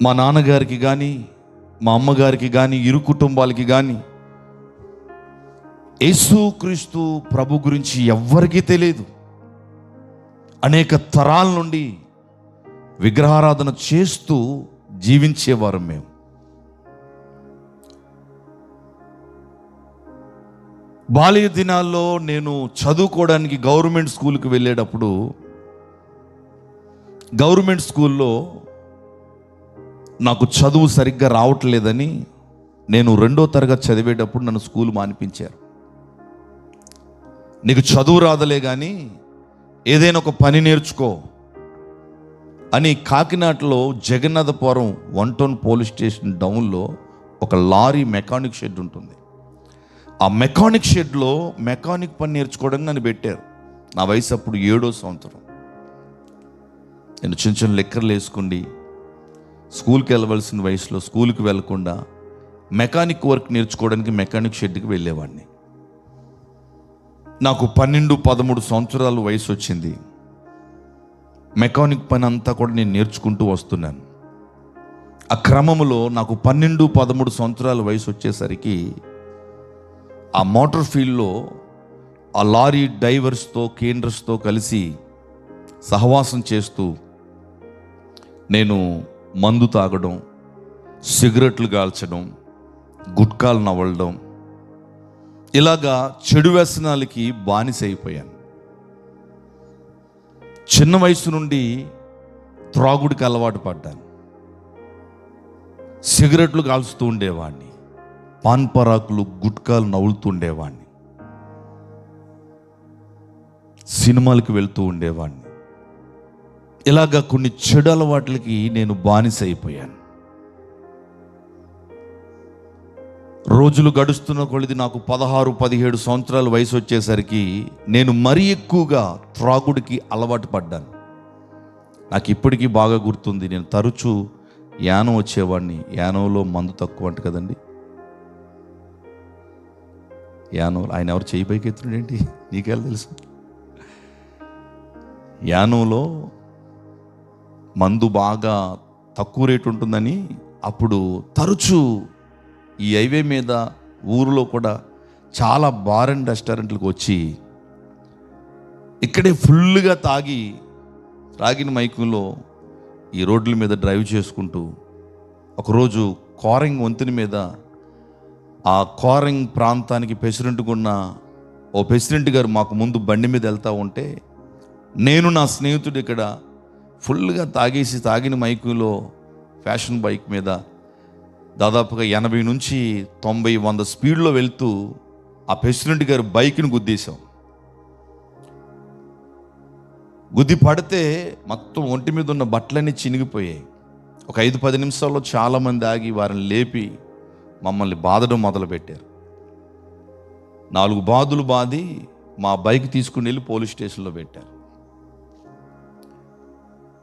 మా నాన్నగారికి కానీ మా అమ్మగారికి కానీ ఇరు కుటుంబాలకి కానీ యేసుక్రీస్తు ప్రభు గురించి ఎవ్వరికీ తెలియదు. అనేక తరాల నుండి విగ్రహారాధన చేస్తూ జీవించేవారు మేము. బాల్య దినాల్లో నేను చదువుకోవడానికి గవర్నమెంట్ స్కూల్కి వెళ్ళేటప్పుడు, గవర్నమెంట్ స్కూల్లో నాకు చదువు సరిగ్గా రావట్లేదని నేను 2వ తరగతి చదివేటప్పుడు నన్ను స్కూల్ మానిపించారు. నీకు చదువు రాదలే కానీ ఏదైనా ఒక పని నేర్చుకో అని కాకినాడలో జగన్నాథపురం 1 టౌన్ పోలీస్ స్టేషన్ డౌన్లో ఒక లారీ మెకానిక్ షెడ్ ఉంటుంది. ఆ మెకానిక్ షెడ్లో మెకానిక్ పని నేర్చుకోవడానికి నన్ను పెట్టారు. నా వయసు అప్పుడు 7వ సంవత్సరం. నేను చిన్న చిన్న లెక్కర్లు వేసుకుండి స్కూల్కి వెళ్ళవలసిన వయసులో స్కూల్కి వెళ్ళకుండా మెకానిక్ వర్క్ నేర్చుకోవడానికి మెకానిక్ షెడ్కి వెళ్ళేవాడిని. నాకు 12-13 సంవత్సరాల వయసు వచ్చింది. మెకానిక్ పని అంతా కూడా నేను నేర్చుకుంటూ వస్తున్నాను. ఆ క్రమంలో నాకు 12-13 సంవత్సరాల వయసు వచ్చేసరికి ఆ మోటార్ ఫీల్డ్లో ఆ లారీ డ్రైవర్స్తో కేండ్రస్తో కలిసి సహవాసం చేస్తూ నేను మందు తాగడం, సిగరెట్లు కాల్చడం, గుట్కాలు నవ్వడం, ఇలాగా చెడు వ్యసనాలకి బానిస అయిపోయాను. చిన్న వయసు నుండి త్రాగుడికి అలవాటు పడ్డాను. సిగరెట్లు కాల్చుతూ ఉండేవాడిని, పాన్ పరాకులు గుట్కాలు నవ్వులుతూ ఉండేవాడిని, సినిమాలకు వెళ్తూ ఉండేవాడిని. ఇలాగా కొన్ని చెడు అలవాట్లకి నేను బానిస అయిపోయాను. రోజులు గడుస్తున్న కొలది నాకు 16-17 సంవత్సరాల వయసు వచ్చేసరికి నేను మరీ ఎక్కువగా త్రాగుడికి అలవాటు పడ్డాను. నాకు ఇప్పటికీ బాగా గుర్తుంది. నేను తరచూ యానం వచ్చేవాడిని. యానంలో మందు తక్కువ అంట కదండి. యానం ఆయన ఎవరు చేయి పైకి ఎత్తున్నాడు ఏంటి, నీకెలా తెలుసు? యానంలో మందు బాగా తక్కువ రేటు ఉంటుందని అప్పుడు తరచూ ఈ హైవే మీద ఊరిలో కూడా చాలా బార్ అండ్ రెస్టారెంట్లకు వచ్చి ఇక్కడే ఫుల్గా తాగిన మైకంలో ఈ రోడ్ల మీద డ్రైవ్ చేసుకుంటూ ఒకరోజు కోరంగ్ వంతెన మీద ఆ కోరంగ్ ప్రాంతానికి ప్రెసిడెంట్గా ఉన్న ఓ ప్రెసిడెంట్ గారు మాకు ముందు బండి మీద వెళ్తూ ఉంటే నేను నా స్నేహితుడు ఇక్కడ ఫుల్గా తాగిన మైకులో ఫ్యాషన్ బైక్ మీద దాదాపుగా 80 నుంచి 90-100 స్పీడ్లో వెళ్తూ ఆ ప్రెసిడెంట్ గారు బైక్ని గుద్దేశాం. గుద్ది పడితే మొత్తం ఒంటి మీద ఉన్న బట్టలన్నీ చినిగిపోయాయి. ఒక 5-10 నిమిషాల్లో చాలామంది ఆగి వారిని లేపి మమ్మల్ని బాధడం మొదలుపెట్టారు. 4 బాదులు బాది మా బైక్ తీసుకుని వెళ్ళి పోలీస్ స్టేషన్లో పెట్టారు.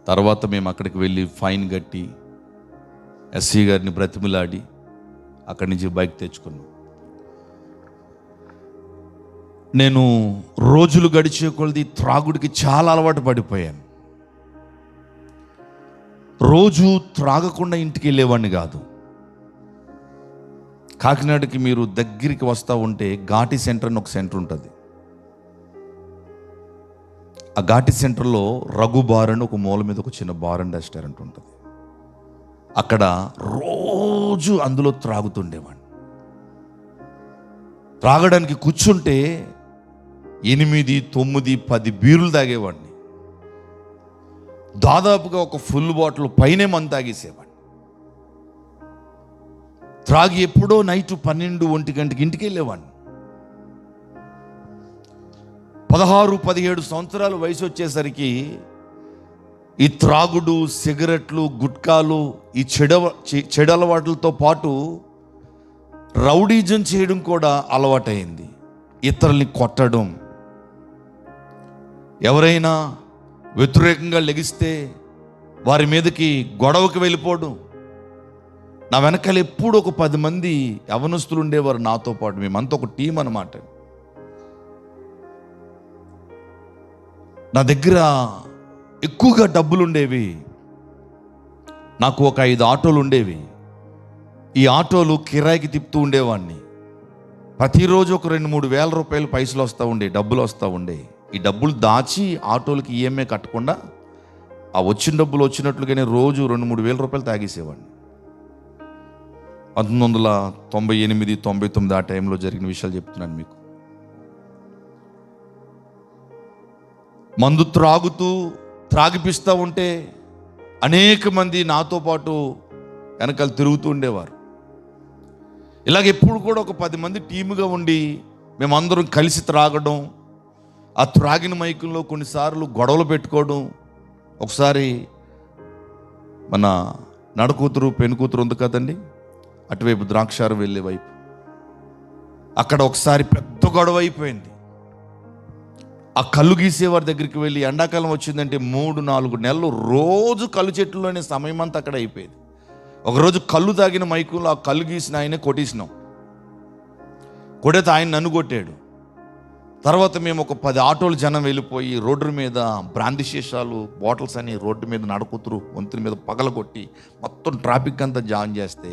తర్వాత మేము అక్కడికి వెళ్ళి ఫైన్ కట్టి ఎస్సీ గారిని బ్రతిమిలాడి అక్కడి నుంచి బైక్ తెచ్చుకున్నాం. నేను రోజులు గడిచే కొలది త్రాగుడికి చాలా అలవాటు పడిపోయాను. రోజు త్రాగకుండా ఇంటికి వెళ్ళేవాడిని కాదు. కాకినాడకి మీరు దగ్గరికి వస్తూ ఉంటే ఘాటి సెంటర్ అని ఒక సెంటర్ ఉంటుంది. ఆ ఘాటి సెంటర్లో రఘు బార్ అని ఒక మూల మీద ఒక చిన్న బార్ అండ్ రెస్టారెంట్ ఉంటుంది. అక్కడ రోజు అందులో త్రాగుతుండేవాడిని. త్రాగడానికి కూర్చుంటే 8, 9, 10 బీర్లు తాగేవాడిని. దాదాపుగా ఒక ఫుల్ బాటిల్ పైనే మందు తాగేసేవాడిని. త్రాగి ఎప్పుడో నైట్ 12, 1 గంటకి ఇంటికి వెళ్ళేవాడిని. 16, 17 సంవత్సరాల వయసు వచ్చేసరికి ఈ త్రాగుడు, సిగరెట్లు, గుట్కాలు, ఈ చెడు అలవాట్లతో పాటు రౌడీజం చేయడం కూడా అలవాటైంది. ఇతరుల్ని కొట్టడం, ఎవరైనా వ్యతిరేకంగా లెగిస్తే వారి మీదకి గొడవకి వెళ్ళిపోవడం. నా వెనకాల ఎప్పుడు ఒక 10 మంది యవనస్తులు ఉండేవారు నాతో పాటు. మేమంతా ఒక టీం అన్నమాట. నా దగ్గర ఎక్కువగా డబ్బులు ఉండేవి. నాకు ఒక 5 ఆటోలు ఉండేవి. ఈ ఆటోలు కిరాయికి తిప్పుతూ ఉండేవాడిని. ప్రతిరోజు ఒక 2-3 వేల రూపాయలు పైసలు వస్తూ ఉండే, డబ్బులు వస్తూ ఉండే. ఈ డబ్బులు దాచి ఆటోలకి ఈఎంఐ కట్టకుండా ఆ వచ్చిన డబ్బులు వచ్చినట్లుగానే రోజు 2-3 వేల రూపాయలు తాగేసేవాడిని. 1998, 99 ఆ టైంలో జరిగిన విషయాలు చెప్తున్నాను మీకు. మందు త్రాగిపిస్తూ ఉంటే అనేక మంది నాతో పాటు వెనకాల తిరుగుతూ ఉండేవారు. ఇలాగ ఎప్పుడు కూడా ఒక 10 మంది టీముగా ఉండి మేమందరం కలిసి త్రాగడం, ఆ త్రాగిన మైకుల్లో కొన్నిసార్లు గొడవలు పెట్టుకోవడం. ఒకసారి మన నడకూతురు పెనుకూతురు ఉంది కదండి, అటువైపు ద్రాక్షారం వెళ్ళే వైపు, అక్కడ ఒకసారి పెద్ద గొడవ అయిపోయింది. ఆ కళ్ళు గీసేవారి దగ్గరికి వెళ్ళి, ఎండాకాలం వచ్చిందంటే 3-4 నెలలు రోజు కళ్ళు చెట్లులోనే సమయం అంతా అక్కడ అయిపోయేది. ఒకరోజు కళ్ళు తాగిన మైకులో ఆ కళ్ళు గీసిన ఆయనే కొట్టేసినాం. కొడితే ఆయన నన్ను కొట్టాడు. తర్వాత మేము ఒక 10 ఆటోలు జనం వెళ్ళిపోయి రోడ్డు మీద బ్రాంది శేషాలు బాటిల్స్ అని రోడ్డు మీద నడకూతురు వంతుల మీద పగలగొట్టి మొత్తం ట్రాఫిక్ అంతా జామ్ చేస్తే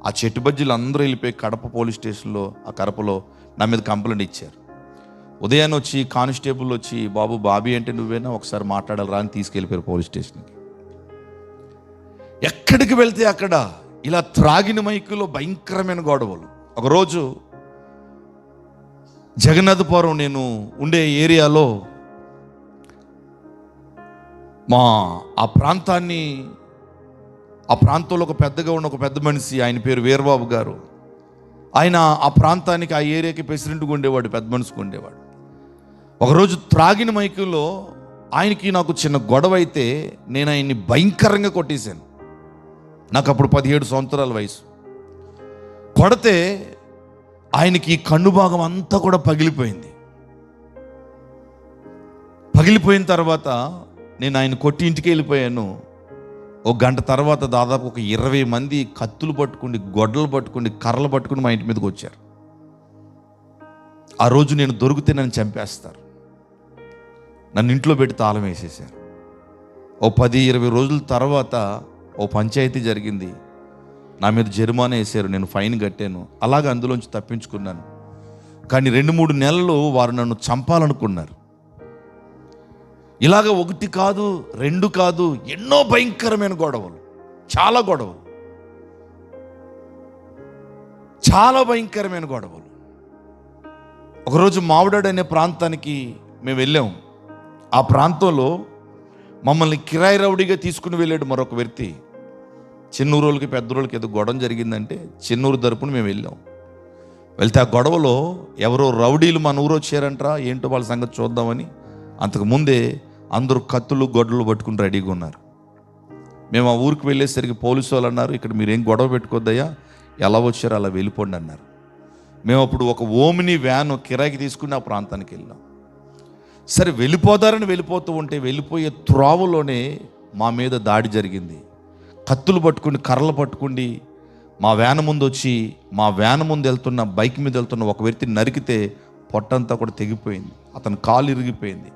ఆ చెట్టు బజ్జీలు అందరూ వెళ్ళిపోయి కడప పోలీస్ స్టేషన్లో, ఆ కడపలో నా మీద కంప్లైంట్ ఇచ్చారు. ఉదయాన్నే వచ్చి కానిస్టేబుల్ వచ్చి, బాబీ అంటే నువ్వేనా, ఒకసారి మాట్లాడాలి రా అని తీసుకెళ్ళిపోయారు పోలీస్ స్టేషన్కి. ఎక్కడికి వెళ్తే అక్కడ ఇలా త్రాగిన మైకులో భయంకరమైన గొడవలు. ఒకరోజు జగన్నాథపురం నేను ఉండే ఏరియాలో ఆ ప్రాంతంలో ఒక పెద్దగా ఉన్న ఒక పెద్ద మనిషి, ఆయన పేరు వీరబాబు గారు. ఆయన ఆ ప్రాంతానికి, ఆ ఏరియాకి ప్రెసిడెంట్గా ఉండేవాడు, పెద్ద మనిషిగా ఉండేవాడు. ఒకరోజు త్రాగిన మైకుల్లో ఆయనకి నాకు చిన్న గొడవ అయితే నేను ఆయన్ని భయంకరంగా కొట్టేశాను. నాకు అప్పుడు 17 సంవత్సరాల వయసు. కొడితే ఆయనకి కన్ను భాగం అంతా కూడా పగిలిపోయింది. పగిలిపోయిన తర్వాత నేను ఆయన కొట్టి ఇంటికి వెళ్ళిపోయాను. ఒక గంట తర్వాత దాదాపు ఒక 20 మంది కత్తులు పట్టుకుని, గొడ్డలు పట్టుకుని, కర్రలు పట్టుకుని మా ఇంటి మీదకి వచ్చారు. ఆ రోజు నేను దొరికితే నన్ను చంపేస్తారు. నన్ను ఇంట్లో పెట్టి తాళం వేసేసారు. ఓ 10-20 రోజుల తర్వాత ఓ పంచాయతీ జరిగింది. నా మీద జరిమానా వేసారు. నేను ఫైన్ కట్టాను. అలాగే అందులోంచి తప్పించుకున్నాను. కానీ 2-3 నెలలు వారు నన్ను చంపాలనుకున్నారు. ఇలాగ 1 కాదు, 2 కాదు, ఎన్నో భయంకరమైన గొడవలు, చాలా భయంకరమైన గొడవలు. ఒకరోజు మావిడాడు అనే ప్రాంతానికి మేము వెళ్ళాం. ఆ ప్రాంతంలో మమ్మల్ని కిరాయి రౌడీగా తీసుకుని వెళ్ళాడు మరొక వ్యక్తి. చిన్నూరులకి పెద్దూరులకి ఏదో గొడవ జరిగిందంటే చిన్నూరు తరపున మేము వెళ్ళాం. వెళ్తే ఆ గొడవలో ఎవరో రౌడీలు మన ఊరు వచ్చారంటారా, ఏంటో వాళ్ళ సంగతి చూద్దామని అంతకుముందే అందరూ కత్తులు గొడ్డలు పట్టుకుని రెడీగా ఉన్నారు. మేము ఆ ఊరికి వెళ్ళేసరికి పోలీసు వాళ్ళు అన్నారు, ఇక్కడ మీరేం గొడవ పెట్టుకోద్దయ్యా, ఎలా వచ్చారో అలా వెళ్ళిపోండి అన్నారు. మేము అప్పుడు ఒక ఓమిని వ్యాన్ కిరాయికి తీసుకుని ఆ ప్రాంతానికి వెళ్ళాం. సరే వెళ్ళిపోతారని వెళ్ళిపోతూ ఉంటే వెళ్ళిపోయే త్రోవలోనే మా మీద దాడి జరిగింది. కత్తులు పట్టుకుని, కర్రలు పట్టుకుని మా వ్యాన్ ముందు వచ్చి, మా వ్యాన్ ముందు వెళ్తున్న, బైక్ మీద వెళ్తున్న ఒక వ్యక్తిని నరికితే పొట్టంతా కూడా తెగిపోయింది. అతని కాలు ఇరిగిపోయింది.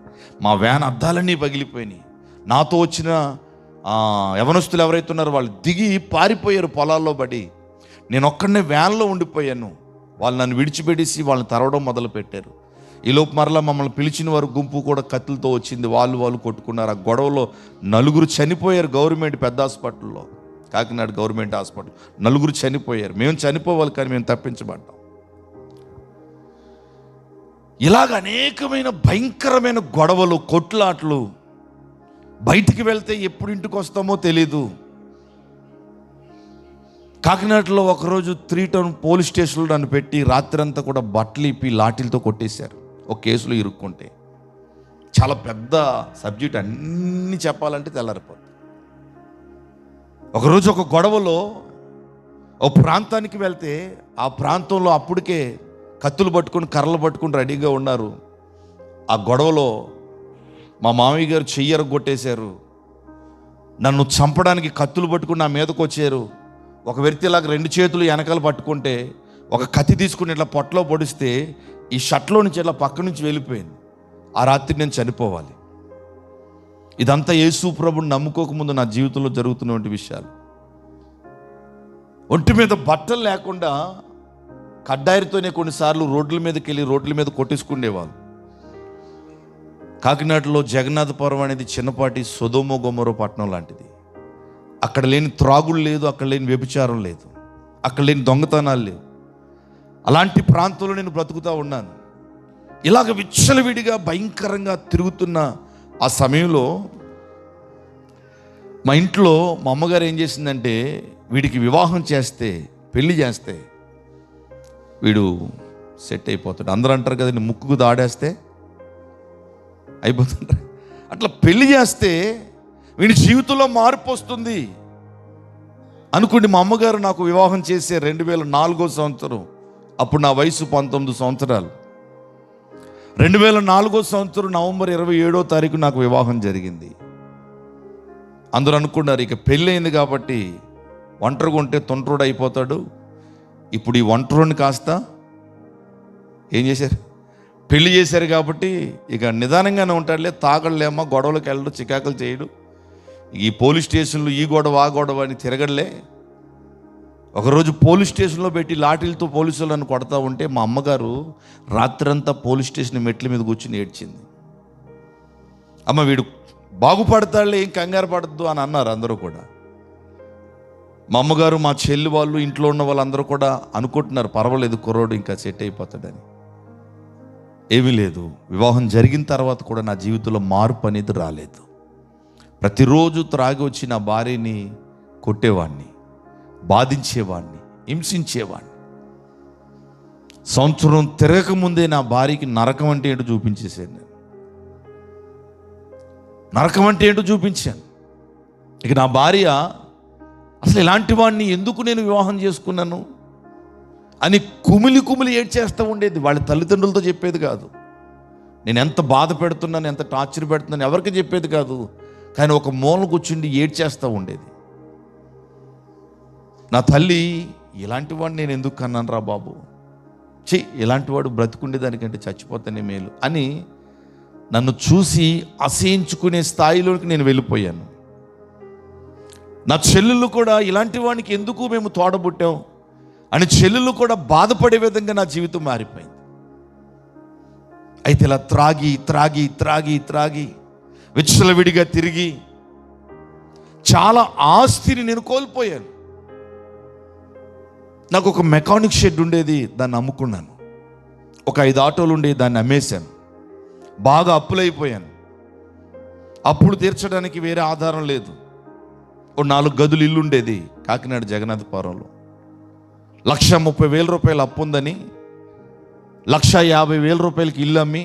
మా వ్యాన్ అద్దాలన్నీ పగిలిపోయినాయి. నాతో వచ్చిన యవనస్తులు ఎవరైతే ఉన్నారో వాళ్ళు దిగి పారిపోయారు పొలాల్లో పడి. నేను ఒక్కడనే వ్యాన్లో ఉండిపోయాను. వాళ్ళు నన్ను విడిచిపెట్టేసి వాళ్ళని తరవడం మొదలు పెట్టారు. ఈలోపు మరలా మమ్మల్ని పిలిచిన వారు గుంపు కూడా కత్తులతో వచ్చింది. వాళ్ళు కొట్టుకున్నారు. ఆ గొడవలో 4 చనిపోయారు. గవర్నమెంట్ పెద్ద హాస్పిటల్లో, కాకినాడ గవర్నమెంట్ హాస్పిటల్ 4 చనిపోయారు. మేము చనిపోవాలి, కానీ మేము తప్పించబడ్డాం. ఇలాగ అనేకమైన భయంకరమైన గొడవలు, కొట్లాట్లు. బయటికి వెళ్తే ఎప్పుడు ఇంటికి వస్తామో తెలీదు. కాకినాడలో ఒకరోజు 3 టౌన్ పోలీస్ స్టేషన్లో నన్ను పెట్టి రాత్రంతా కూడా బట్టలు ఇప్పి లాఠీలతో కొట్టేశారు. ఒక కేసులో ఇరుక్కుంటే. చాలా పెద్ద సబ్జెక్ట్, అన్నీ చెప్పాలంటే తెల్లారిపోతుంది. ఒకరోజు ఒక గొడవలో ఒక ప్రాంతానికి వెళ్తే ఆ ప్రాంతంలో అప్పటికే కత్తులు పట్టుకుని కర్రలు పట్టుకుని రెడీగా ఉన్నారు. ఆ గొడవలో మా మామయ్య గారు చెయ్యరు కొట్టేశారు. నన్ను చంపడానికి కత్తులు పట్టుకుని నా మీదకు వచ్చారు. ఒక వ్యక్తి ఇలాగ 2 చేతులు వెనకాల పట్టుకుంటే ఒక కత్తి తీసుకుని ఇట్లా పొట్టలో పొడిస్తే ఈ షర్ట్లో నుంచి ఇట్లా పక్క నుంచి వెళ్ళిపోయింది. ఆ రాత్రి నేను చనిపోవాలి. ఇదంతా యేసు ప్రభుని నమ్ముకోకముందు నా జీవితంలో జరుగుతున్నటువంటి విషయాలు. ఒంటి మీద బట్టలు లేకుండా కడ్డాయితోనే కొన్నిసార్లు రోడ్ల మీద కొట్టేసుకునేవాళ్ళు. కాకినాడలో జగన్నాథపురం అనేది చిన్నపాటి సొదొమ గొమొర పట్టణం లాంటిది. అక్కడ లేని త్రాగులు లేదు, అక్కడ లేని వ్యభిచారం లేదు, అక్కడ లేని దొంగతనాలు లేవు. అలాంటి ప్రాంతంలో నేను బ్రతుకుతూ ఉన్నాను. ఇలాగ విచ్చలవిడిగా భయంకరంగా తిరుగుతున్న ఆ సమయంలో మా ఇంట్లో మా అమ్మగారు ఏం చేసిందంటే, వీడికి వివాహం చేస్తే, పెళ్లి చేస్తే వీడు సెట్ అయిపోతాడు. అందరూ అంటారు కదండి, ముక్కుకు దాడేస్తే అయిపోతుంది. అట్లా పెళ్లి చేస్తే వీడి జీవితంలో మార్పు వస్తుంది అనుకోండి. మా అమ్మగారు నాకు వివాహం చేసే 2004 సంవత్సరం. అప్పుడు నా వయసు 19 సంవత్సరాలు. 2004 సంవత్సరం నవంబర్ 27వ తారీఖు నాకు వివాహం జరిగింది. అందరూ అనుకున్నారు ఇక పెళ్ళి అయింది కాబట్టి ఒంటరిగా ఉంటే తొంటరుడు అయిపోతాడు. ఇప్పుడు ఈ ఒంటరిని కాస్త ఏం చేశారు, పెళ్లి చేశారు కాబట్టి ఇక నిదానంగానే ఉంటాడులే, తాగడలేమ్మా, గొడవలకు వెళ్ళడు, చికాకులు చేయడు, ఈ పోలీస్ స్టేషన్లు ఈ గొడవ ఆ గొడవ అని తిరగడలే. ఒకరోజు పోలీస్ స్టేషన్లో పెట్టి లాఠీలతో పోలీసులను కొడతా ఉంటే మా అమ్మగారు రాత్రంతా పోలీస్ స్టేషన్ మెట్ల మీద కూర్చుని ఏడ్చింది. అమ్మ వీడు బాగుపడతాడులే, ఏం కంగారు పడద్దు అని అన్నారు అందరూ కూడా. మా అమ్మగారు, మా చెల్లి వాళ్ళు, ఇంట్లో ఉన్న వాళ్ళందరూ కూడా అనుకుంటున్నారు పర్వాలేదు కుర్రోడు ఇంకా సెట్ అయిపోతాడని. ఏమీ లేదు. వివాహం జరిగిన తర్వాత కూడా నా జీవితంలో మార్పు అనేది రాలేదు. ప్రతిరోజు త్రాగి వచ్చి నా భార్యని కొట్టేవాడిని, బాధించేవాడిని, హింసించేవాడిని. సంవత్సరం తిరగకముందే నా భార్యకి నరకం అంటే ఏంటో చూపించేసాను. నేను నరకం అంటే ఏంటో చూపించాను. ఇక నా భార్య అసలు ఇలాంటి వాడిని ఎందుకు నేను వివాహం చేసుకున్నాను అని కుమిలి ఏడ్చేస్తూ ఉండేది. వాళ్ళ తల్లిదండ్రులతో చెప్పేది కాదు. నేను ఎంత బాధ పెడుతున్నాను, ఎంత టార్చర్ పెడుతున్నాను ఎవరికి చెప్పేది కాదు. కానీ ఒక మూల కూర్చుండి ఏడ్చేస్తూ ఉండేది. నా తల్లి, ఇలాంటి వాడిని నేను ఎందుకు కన్నాను రా బాబు, ఇలాంటి వాడు బ్రతుకుండేదానికంటే చచ్చిపోతానే మేలు అని నన్ను చూసి అసహించుకునే స్థాయిలోకి నేను వెళ్ళిపోయాను. నా చెల్లెళ్ళు కూడా ఇలాంటి వాడికి ఎందుకు మేము తోడబుట్టాం అని చెల్లెళ్ళు కూడా బాధపడే విధంగా నా జీవితం మారిపోయింది. అయితే ఇలా త్రాగి త్రాగి త్రాగి త్రాగి విచ్చలవిడిగా తిరిగి చాలా ఆస్తిని నేను కోల్పోయాను. నాకు ఒక మెకానిక్ షెడ్ ఉండేది, దాన్ని అమ్ముకున్నాను. ఒక 5 ఆటోలు ఉండేది, దాన్ని అమ్మేశాను. బాగా అప్పులైపోయాను. అప్పులు తీర్చడానికి వేరే ఆధారం లేదు. ఓ 4 గదులు ఇల్లు ఉండేది కాకినాడ జగన్నాథపురంలో. 1,30,000 రూపాయలు అప్పు ఉందని 1,50,000 రూపాయలకి ఇల్లు అమ్మి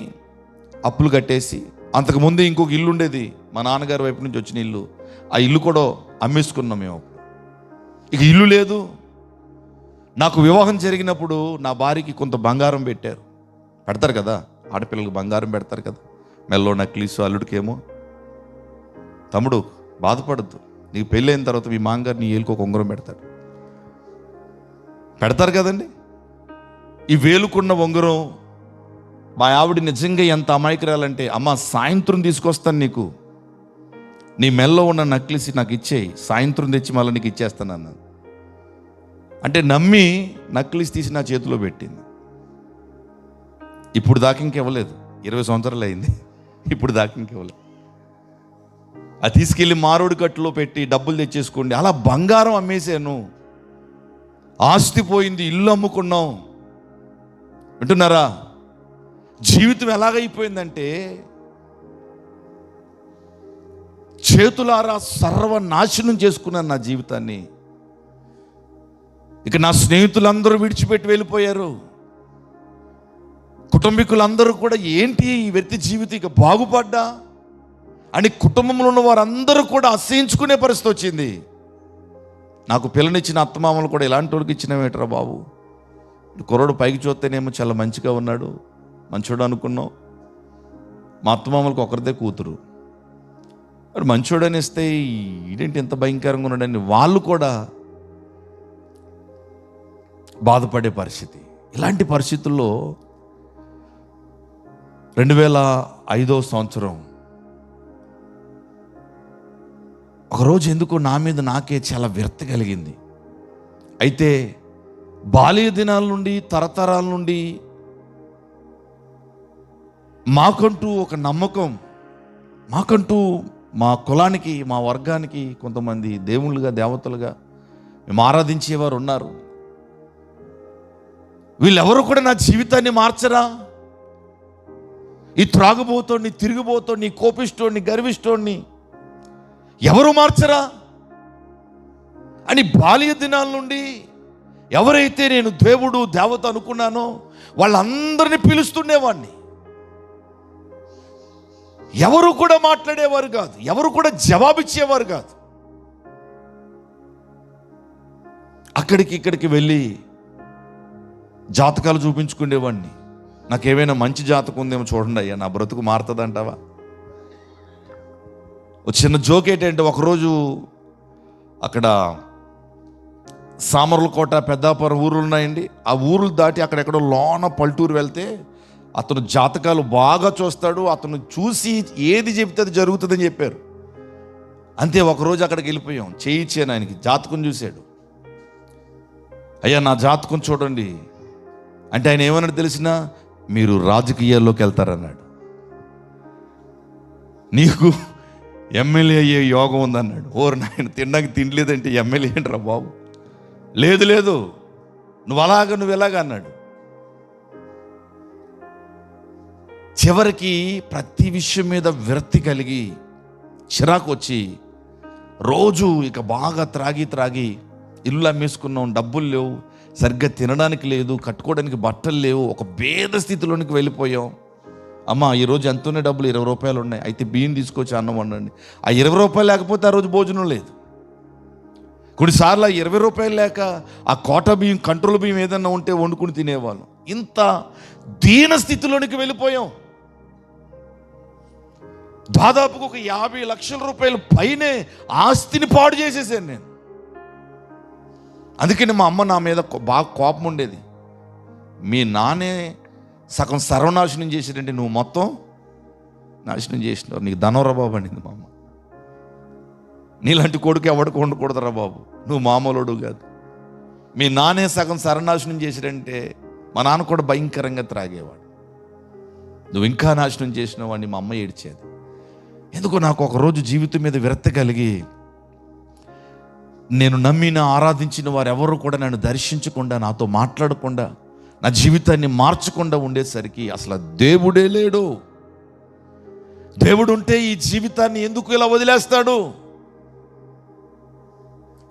అప్పులు కట్టేసి, అంతకుముందు ఇంకొక ఇల్లు ఉండేది మా నాన్నగారి వైపు నుంచి వచ్చిన ఇల్లు, ఆ ఇల్లు కూడా అమ్మేసుకున్నాం మేము. ఇక ఇల్లు లేదు. నాకు వివాహం జరిగినప్పుడు నా భార్యకి కొంత బంగారం పెడతారు కదా, ఆడపిల్లలకు బంగారం పెడతారు కదా, మెల్లో నక్లీసు, అల్లుడికేమో. తమ్ముడు బాధపడద్దు, నీకు పెళ్ళి అయిన తర్వాత మీ మాంగారు నీ ఏలుకో ఉంగరం పెడతారు కదండి. ఈ వేలుకున్న ఉంగరం మా ఆవిడ నిజంగా ఎంత అమాయకురాలంటే, అమ్మ సాయంత్రం తీసుకొస్తాను, నీకు నీ మెల్లో ఉన్న నక్లీసి నాకు ఇచ్చేయి, సాయంత్రం తెచ్చి మళ్ళీ నీకు ఇచ్చేస్తాను అన్నాను. అంటే నమ్మి నక్లీస్ తీసి నా చేతిలో పెట్టింది. ఇప్పుడు దాకా ఇంకివ్వలేదు, 20 సంవత్సరాలు అయింది, ఇప్పుడు దాకా ఇంకివ్వలేదు. అది తీసుకెళ్ళి మారోడి కట్టులో పెట్టి డబ్బులు తెచ్చేసుకోండి. అలా బంగారం అమ్మేశాను, ఆస్తి పోయింది, ఇల్లు అమ్ముకున్నాం. వింటున్నారా? జీవితం ఎలాగైపోయిందంటే చేతులారా సర్వనాశనం చేసుకున్నాను నా జీవితాన్ని. ఇక నా స్నేహితులందరూ విడిచిపెట్టి వెళ్ళిపోయారు. కుటుంబీకులందరూ కూడా ఏంటి ఈ వ్యక్తి జీవితం ఇక బాగుపడ్డా అని కుటుంబంలో ఉన్న వారందరూ కూడా అసహించుకునే పరిస్థితి వచ్చింది. నాకు పిల్లనిచ్చిన అత్తమామలు కూడా ఇలాంటి వాళ్ళకి ఇచ్చినవేట్రా బాబు, కుర్రోడు పైకి చూస్తేనేమో చాలా మంచిగా ఉన్నాడు, మంచోడు అనుకున్నావు. మా అత్తమామలకు ఒకరిదే కూతురు, మరి మంచోడని ఇస్తే ఇదేంటి ఎంత భయంకరంగా ఉన్నాడని వాళ్ళు కూడా బాధపడే పరిస్థితి. ఇలాంటి పరిస్థితుల్లో 2005వ సంవత్సరం ఒకరోజు ఎందుకో నా మీద నాకే చాలా విరక్తి కలిగింది. అయితే బాల్య దినాల నుండి తరతరాల నుండి మాకంటూ ఒక నమ్మకం, మాకంటూ మా కులానికి మా వర్గానికి కొంతమంది దేవుళ్ళుగా దేవతలుగా మేము ఆరాధించేవారు ఉన్నారు. వీళ్ళెవరు కూడా నా జీవితాన్ని మార్చరా? ఈ త్రాగుబోతోడిని, తిరిగిపోతోడిని, కోపిస్తోడిని, గర్విస్తోడిని ఎవరు మార్చరా అని బాల్య దినాల నుండి ఎవరైతే నేను దేవుడు దేవత అనుకున్నానో వాళ్ళందరినీ పిలుస్తుండేవాడిని. ఎవరు కూడా మాట్లాడేవారు కాదు, ఎవరు కూడా జవాబిచ్చేవారు కాదు. అక్కడికి ఇక్కడికి వెళ్ళి జాతకాలు చూపించుకునేవాడిని. నాకేమైనా మంచి జాతకం ఉందేమో చూడండి అయ్యా, నా బ్రతుకు మారుతుందంటావా? ఒక చిన్న జోక్ ఏంటంటే, ఒకరోజు అక్కడ సామర్లకోట, పెద్దాపురం ఊర్లు ఉన్నాయండి. ఆ ఊర్లు దాటి అక్కడెక్కడో లోన పల్టూరు వెళ్తే అతను జాతకాలు బాగా చూస్తాడు, అతను చూసి ఏది చెప్తే అది జరుగుతుందని చెప్పారు. అంతే, ఒకరోజు అక్కడికి వెళ్ళిపోయాం. చేయించాను ఆయనకి, జాతకం చూశాడు. అయ్యా నా జాతకం చూడండి అంటే ఆయన ఏమన్నాడు తెలిసినా, మీరు రాజకీయాల్లోకి వెళ్తారన్నాడు. నీకు ఎమ్మెల్యే అయ్యే యోగం ఉందన్నాడు. ఓరు నాయన, తినడానికి తినలేదంటే ఎమ్మెల్యే ఏంట్రా బాబు, లేదు లేదు నువ్వు ఎలాగ అన్నాడు. చివరికి ప్రతి విషయం మీద విరక్తి కలిగి చిరాకు వచ్చి రోజు ఇక బాగా త్రాగి ఇల్లు అమ్మేసుకున్నాం, డబ్బులు లేవు, సరిగ్గా తినడానికి లేదు, కట్టుకోవడానికి బట్టలు లేవు, ఒక భేద స్థితిలోనికి వెళ్ళిపోయాం. అమ్మ ఈరోజు ఎంత ఉన్నాయి డబ్బులు? 20 రూపాయలు ఉన్నాయి, అయితే బియ్యం తీసుకొచ్చి అన్నం వండండి. ఆ 20 రూపాయలు లేకపోతే ఆ రోజు భోజనం లేదు. కొన్నిసార్లు ఆ 20 రూపాయలు లేక ఆ కోట బియ్యం, కంట్రోల్ బియ్యం ఏదన్నా ఉంటే వండుకుని తినేవాళ్ళం. ఇంత దీన స్థితిలోనికి వెళ్ళిపోయాం. దాదాపుగా ఒక 50 లక్షల రూపాయల పైనే ఆస్తిని పాడు చేసేసాను నేను. అందుకని మా అమ్మ నా మీద బాగా కోపం ఉండేది. మీ నాన్నే సగం సర్వనాశనం చేసేటంటే నువ్వు మొత్తం నాశనం చేసినావు, నీకు ధనవరా బాబు అనింది మా అమ్మ. నీలాంటి కొడుకు ఎవడికి వండకూడదురా బాబు, నువ్వు మామూలుడు కాదు. మీ నాన్నే సగం సర్వనాశనం చేసాడంటే మా నాన్న కూడా భయంకరంగా త్రాగేవాడు, నువ్వు ఇంకా నాశనం చేసినావు అని మా అమ్మ ఏడ్చేది. ఎందుకో నాకు ఒకరోజు జీవితం మీద విరక్తి కలిగి, నేను నమ్మిన ఆరాధించిన వారు ఎవరు కూడా నన్ను దర్శించకుండా, నాతో మాట్లాడకుండా, నా జీవితాన్ని మార్చకుండా ఉండేసరికి అసలు దేవుడే లేడు. దేవుడు ఉంటే ఈ జీవితాన్ని ఎందుకు ఇలా వదిలేస్తాడు?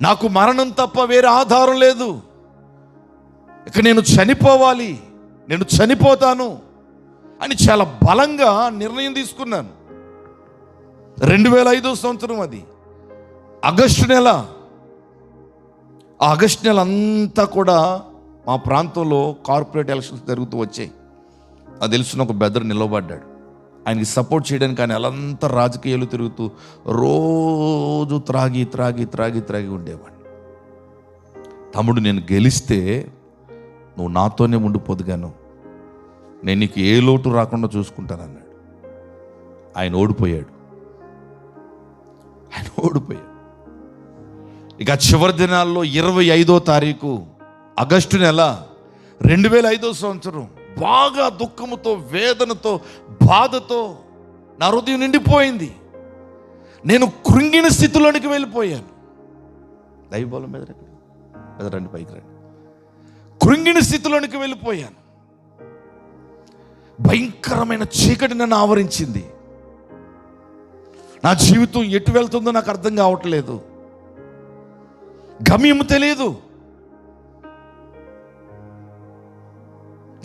నాకు మరణం తప్ప వేరే ఆధారం లేదు, ఇక నేను చనిపోవాలి, నేను చనిపోతాను అని చాలా బలంగా నిర్ణయం తీసుకున్నాను. 2005వ సంవత్సరం, అది ఆగస్టు నెల. ఆ ఆగస్టు నెల అంతా కూడా మా ప్రాంతంలో కార్పొరేట్ ఎలక్షన్స్ జరుగుతూ వచ్చాయి. అది తెలుసున్న ఒక బెదర్ నిలబడ్డాడు, ఆయనకి సపోర్ట్ చేయడానికి ఆయన ఎలాంతా రాజకీయాలు తిరుగుతూ రోజు త్రాగి ఉండేవాడిని. తమ్ముడు, నేను గెలిస్తే నువ్వు నాతోనే ఉండిపోదుగాను, నేను నీకు ఏ లోటు రాకుండా చూసుకుంటానన్నాడు. ఆయన ఓడిపోయాడు. ఇక చివరి దినాల్లో 25వ తారీఖు ఆగస్టు నెల 2005 సంవత్సరం బాగా దుఃఖముతో, వేదనతో, బాధతో నా హృదయం నిండిపోయింది. నేను కృంగిన స్థితిలోనికి వెళ్ళిపోయాను. దైవబలం మీద రండి, పైకి రండి. కృంగిన స్థితిలోనికి వెళ్ళిపోయాను. భయంకరమైన చీకటి నన్ను ఆవరించింది. నా జీవితం ఎటు వెళ్తుందో నాకు అర్థం కావట్లేదు. గమ్యం తెలియదు,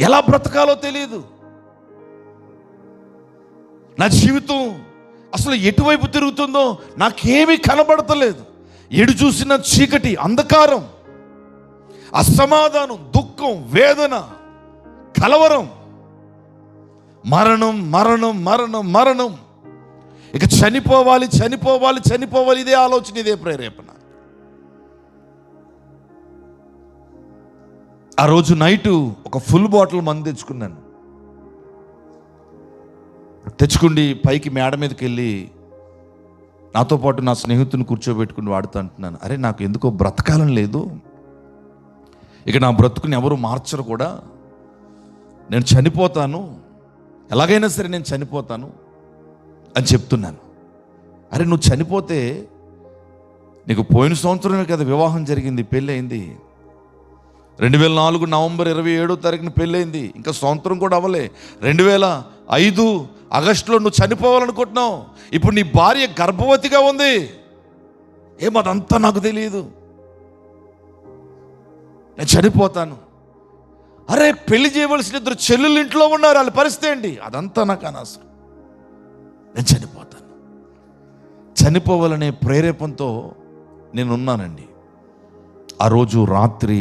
ఎలా బ్రతకాలో తెలియదు. నా జీవితం అసలు ఎటువైపు తిరుగుతుందో నాకేమీ కనబడతలేదు. ఎటు చూసిన చీకటి, అంధకారం, అసమాధానం, దుఃఖం, వేదన, కలవరం, మరణం మరణం మరణం మరణం. ఇక చనిపోవాలి చనిపోవాలి చనిపోవాలి, ఇదే ఆలోచన, ఇదే ప్రేరేపణ. ఆ రోజు నైటు ఒక ఫుల్ బాటిల్ మందు తెచ్చుకున్నాను. తెచ్చుకుండి పైకి మేడ మీదకి వెళ్ళి నాతో పాటు నా స్నేహితుని కూర్చోబెట్టుకుని వాడుతూ అంటున్నాను, అరే నాకు ఎందుకో బ్రతకాలని లేదు, ఇక నా బ్రతుకుని ఎవరు మార్చరు కూడా, నేను చనిపోతాను, ఎలాగైనా సరే నేను చనిపోతాను అని చెప్తున్నాను. అరే నువ్వు చనిపోతే, నీకు పోయిన సంవత్సరమే కదా వివాహం జరిగింది, పెళ్ళి అయింది. 2004 నవంబర్ 27వ తారీఖున పెళ్ళయింది, ఇంకా సంవత్సరం కూడా అవ్వలే. 2005 ఆగస్టులో నువ్వు చనిపోవాలనుకుంటున్నావు. ఇప్పుడు నీ భార్య గర్భవతిగా ఉంది. ఏమదంతా నాకు తెలియదు, నేను చనిపోతాను. అరే పెళ్లి చేయవలసిన 2 చెల్లెలు ఇంట్లో ఉన్నారు, వాళ్ళ పరిస్థితి ఏంటి? అదంతా నాకు అనవసరం, నేను చనిపోతాను. చనిపోవాలనే ప్రేరేపణతో నేనున్నానండి. ఆ రోజు రాత్రి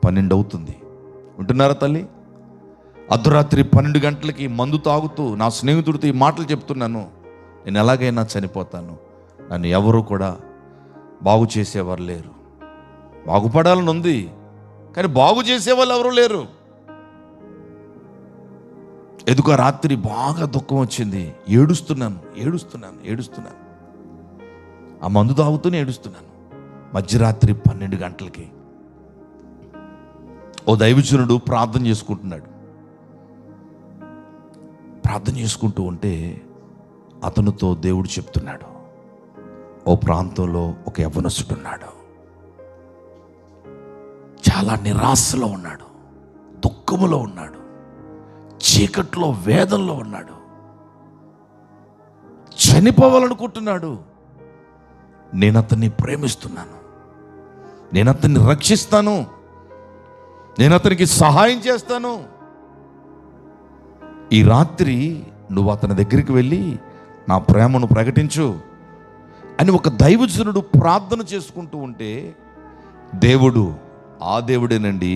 12 అవుతుంది. ఉంటున్నారా తల్లి? అర్ధరాత్రి 12 గంటలకి మందు తాగుతూ నా స్నేహితుడితో ఈ మాటలు చెప్తున్నాను, నేను ఎలాగైనా చనిపోతాను, నన్ను ఎవరు కూడా బాగు చేసేవారు లేరు. బాగుపడాలని ఉంది, కానీ బాగు చేసేవాళ్ళు ఎవరు లేరు. ఎందుకో రాత్రి బాగా దుఃఖం వచ్చింది, ఏడుస్తున్నాను. ఆ మందు తాగుతూనే ఏడుస్తున్నాను. మధ్యరాత్రి 12 గంటలకి ఓ దైవజనుడు ప్రార్థన చేసుకుంటున్నాడు. ప్రార్థన చేసుకుంటూ ఉంటే అతనితో దేవుడు చెప్తున్నాడు, ఓ ప్రాంతంలో ఒక యవ్వనస్తుడు ఉన్నాడు, చాలా నిరాశలో ఉన్నాడు, దుఃఖములో ఉన్నాడు, చీకట్లో వేదనలో ఉన్నాడు, చనిపోవాలనుకుంటున్నాడు. నేను అతన్ని ప్రేమిస్తున్నాను, నేను అతన్ని రక్షిస్తాను, నేను అతనికి సహాయం చేస్తాను. ఈ రాత్రి నువ్వు అతని దగ్గరికి వెళ్ళి నా ప్రేమను ప్రకటించు అని ఒక దైవజనుడు ప్రార్థన చేసుకుంటూ ఉంటే, దేవుడు, ఆ దేవుడేనండి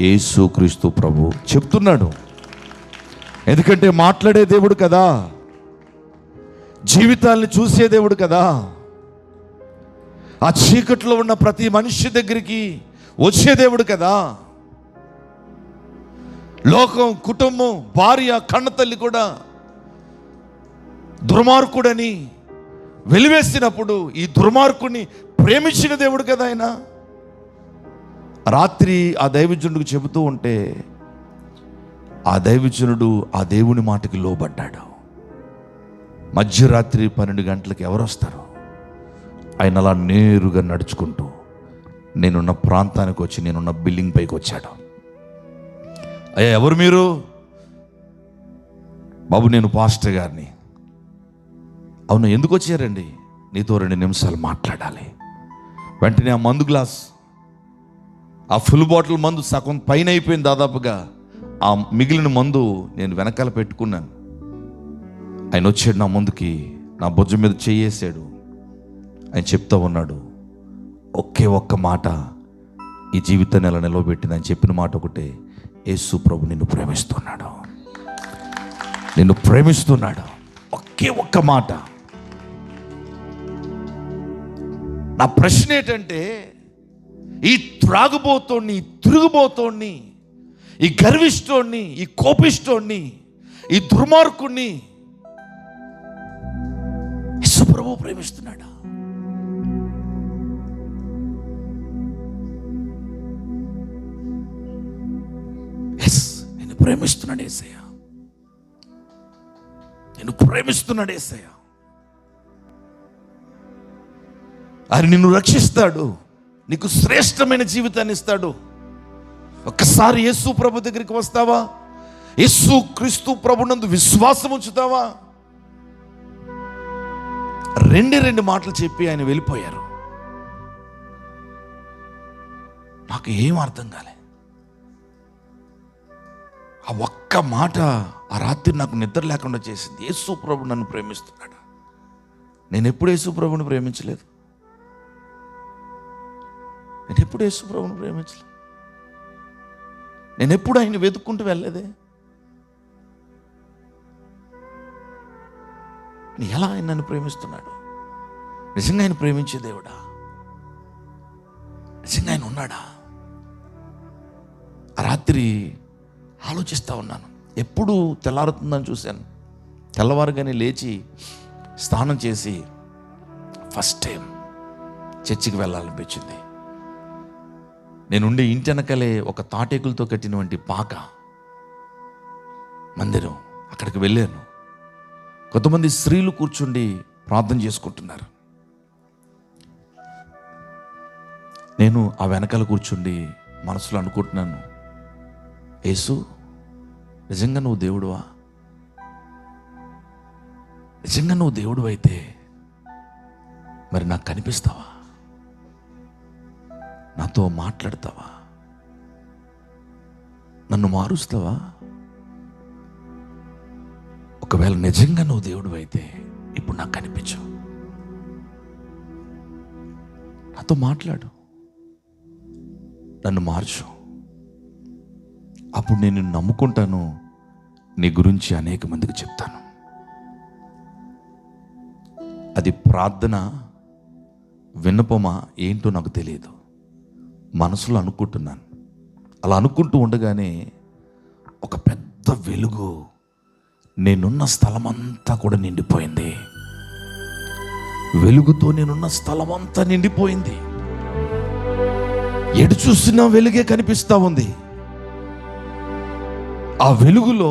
యేసుక్రీస్తు ప్రభు చెప్తున్నాడు. ఎందుకంటే మాట్లాడే దేవుడు కదా, జీవితాల్ని చూసే దేవుడు కదా. ఆ చీకట్లో ఉన్న ప్రతి మనిషి దగ్గరికి వచ్చే దేవుడు కదా. లోకం, కుటుంబం, భార్య, కన్నతల్లి కూడా దుర్మార్గుడని వెలివేసినప్పుడు ఈ దుర్మార్గుడిని ప్రేమించిన దేవుడు కదా ఆయన. రాత్రి ఆ దైవజనుడికి చెబుతూ ఉంటే ఆ దైవజనుడు ఆ దేవుని మాటకి లోబడ్డాడు. మధ్యరాత్రి 12 గంటలకు ఎవరు వస్తారు? ఆయన అలా నేరుగా నడుచుకుంటూ నేనున్న ప్రాంతానికి వచ్చి, నేనున్న బిల్డింగ్ పైకి వచ్చాడు. అయ్యా ఎవరు మీరు? బాబు నేను పాస్టర్ గారిని. అవును, ఎందుకు వచ్చారండి? నీతో 2 నిమిషాలు మాట్లాడాలి. వెంటనే ఆ మందు గ్లాస్, ఆ ఫుల్ బాటిల్ మందు సగం పైన అయిపోయింది దాదాపుగా. ఆ మిగిలిన మందు నేను వెనకాల పెట్టుకున్నాను. ఆయన వచ్చాడు నా ముందుకి, నా భుజం మీద చెయ్యేశాడు. ఆయన చెప్తా ఉన్నాడు, ఒకే ఒక్క మాట ఈ జీవితాన్ని ఎలా నిలవబెట్టింది. ఆయన చెప్పిన మాట ఒకటే, యేసు ప్రభు నిన్ను ప్రేమిస్తున్నాడు, నిన్ను ప్రేమిస్తున్నాడు. ఒకే ఒక్క మాట. నా ప్రశ్న ఏంటంటే, ఈ త్రాగుబోతోడిని, ఈ తిరుగుబోతోడిని, ఈ గర్విష్టోడిని, ఈ కోపిష్టోడిని, ఈ దుర్మార్గుడిని యేసు ప్రభు ప్రేమిస్తున్నాడా? ప్రేమిస్తున్నాడు యేసయ్య, నిన్ను ప్రేమిస్తున్నాడు యేసయ్య. ఆయన నిన్ను రక్షిస్తాడు, నీకు శ్రేష్టమైన జీవితాన్ని ఇస్తాడు. ఒక్కసారి యేసు ప్రభు దగ్గరికి వస్తావా? యేసు క్రీస్తు ప్రభునందు విశ్వాసం ఉంచుతావా? రెండు మాటలు చెప్పి ఆయన వెళ్ళిపోయారు. నాకు ఏం అర్థం కాలే. ఆ ఒక్క మాట ఆ రాత్రి నాకు నిద్ర లేకుండా చేసింది. యేసు ప్రభు నన్ను ప్రేమిస్తున్నాడు. నేను ఎప్పుడు యేసు ప్రభుని ప్రేమించలేదు. నేను ఎప్పుడు యేసు ప్రభుని ప్రేమించలేదు. నేను ఎప్పుడు ఆయన వెతుక్కుంటూ వెళ్ళలేదే. ఎలా ఆయన నన్ను ప్రేమిస్తున్నాడు? నిజంగా ఆయన ప్రేమించే దేవుడా? నిజంగా ఆయన ఉన్నాడా? ఆ రాత్రి ఆలోచిస్తూ ఉన్నాను. ఎప్పుడు తెల్లారుతుందని చూశాను. తెల్లవారుగానే లేచి స్నానం చేసి ఫస్ట్ టైం చర్చికి వెళ్ళాలనిపించింది. నేనుండే ఇంటి వెనకలే ఒక తాటేకులతో కట్టినటువంటి పాక మందిరం, అక్కడికి వెళ్ళాను. కొంతమంది స్త్రీలు కూర్చుండి ప్రార్థన చేసుకుంటున్నారు. నేను ఆ వెనకాల కూర్చుండి మనసులో అనుకుంటున్నాను, యేసు నిజంగా నువ్వు దేవుడువా? నిజంగా నువ్వు దేవుడు అయితే మరి నాకు కనిపిస్తావా? నాతో మాట్లాడతావా? నన్ను మారుస్తావా? ఒకవేళ నిజంగా నువ్వు దేవుడు అయితే ఇప్పుడు నాకు కనిపించు, నాతో మాట్లాడు, నన్ను మార్చు. అప్పుడు నేను నమ్ముకుంటాను, నీ గురించి అనేక మందికి చెప్తాను. అది ప్రార్థన విన్నపమా ఏంటో నాకు తెలియదు, మనసులో అనుకుంటున్నాను. అలా అనుకుంటూ ఉండగానే ఒక పెద్ద వెలుగు నేనున్న స్థలమంతా కూడా నిండిపోయింది. వెలుగుతో నేనున్న స్థలమంతా నిండిపోయింది. ఎటు చూసినా వెలుగే కనిపిస్తూ ఉంది. ఆ వెలుగులో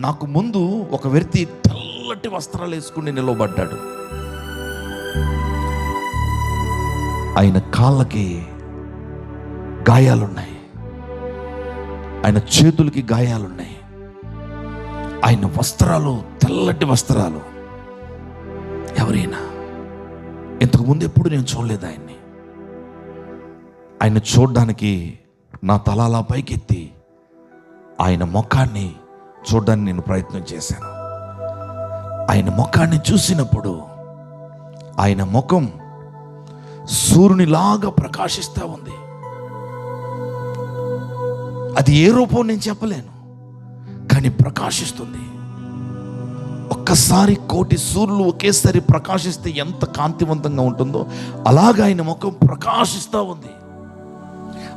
నాకు ముందు ఒక వ్యక్తి తెల్లటి వస్త్రాలు వేసుకుని నిలవబడ్డాడు. ఆయన కాళ్ళకి గాయాలున్నాయి, ఆయన చేతులకి గాయాలున్నాయి. ఆయన వస్త్రాలు తెల్లటి వస్త్రాలు. ఎవరైనా ఇంతకుముందు ఎప్పుడు నేను చూడలేదు ఆయన్ని. ఆయన చూడ్డానికి నా తల అలా పైకెత్తి ఆయన ముఖాన్ని చూడడానికి నేను ప్రయత్నం చేశాను. ఆయన ముఖాన్ని చూసినప్పుడు ఆయన ముఖం సూర్యునిలాగా ప్రకాశిస్తూ ఉంది. అది ఏ రూపం నేను చెప్పలేను, కానీ ప్రకాశిస్తుంది. ఒక్కసారి కోటి సూర్యులు ఒకేసారి ప్రకాశిస్తే ఎంత కాంతివంతంగా ఉంటుందో అలాగా ఆయన ముఖం ప్రకాశిస్తూ ఉంది.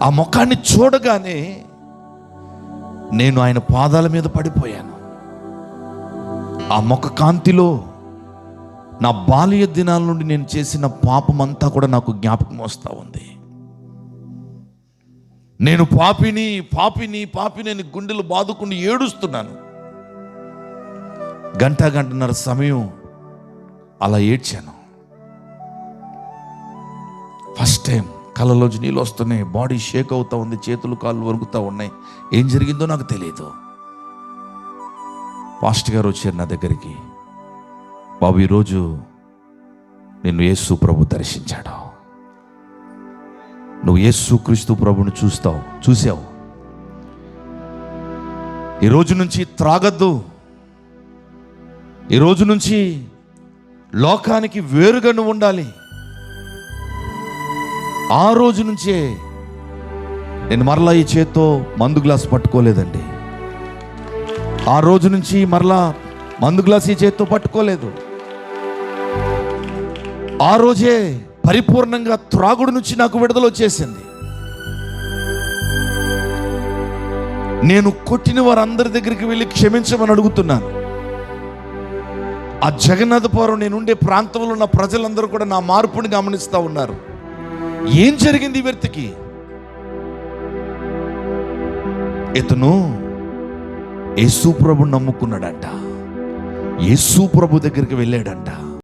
ఆ ముఖాన్ని చూడగానే నేను ఆయన పాదాల మీద పడిపోయాను. ఆ ముఖ కాంతిలో నా బాల్య దినాల నుండి నేను చేసిన పాపమంతా కూడా నాకు జ్ఞాపకం వస్తూ ఉంది. నేను పాపిని పాపిని పాపిని అని గుండెలు బాదుకుని ఏడుస్తున్నాను. గంటన్నర సమయం అలా ఏడ్చాను. ఫస్ట్ టైం కళ్ళలోంచి నీళ్ళు వస్తున్నాయి, బాడీ షేక్ అవుతూ ఉంది, చేతులు కాళ్ళు వణుకుతూ ఉన్నాయి. ఏం జరిగిందో నాకు తెలియదు. పాస్టర్ గారు వచ్చారు నా దగ్గరికి. బాబు, ఈరోజు నిన్ను యేసు ప్రభు దర్శించాడు. నువ్వు యేసు క్రీస్తు ప్రభుని చూసావు. ఈరోజు నుంచి త్రాగద్దు. ఈరోజు నుంచి లోకానికి వేరుగా నువ్వు ఉండాలి. ఆ రోజు నుంచే నేను మరలా ఈ చేత్తో మందు గ్లాస్ పట్టుకోలేదండి. ఆ రోజు నుంచి మరలా మందు గ్లాస్ ఈ చేత్తో పట్టుకోలేదు. ఆ రోజే పరిపూర్ణంగా త్రాగుడు నుంచి నాకు విడుదల వచ్చేసింది. నేను కొట్టిన వారందరి దగ్గరికి వెళ్ళి క్షమించమని అడుగుతున్నాను. ఆ జగన్నాథపురం నేనుండే ప్రాంతంలో ఉన్న ప్రజలందరూ కూడా నా మార్పుని గమనిస్తూ ఉన్నారు. ఏం జరిగింది ఈ వ్యక్తికి? ఇతను యేసు ప్రభు నమ్ముకున్నాడంట. యేసు ప్రభు దగ్గరికి వెళ్ళాడంట.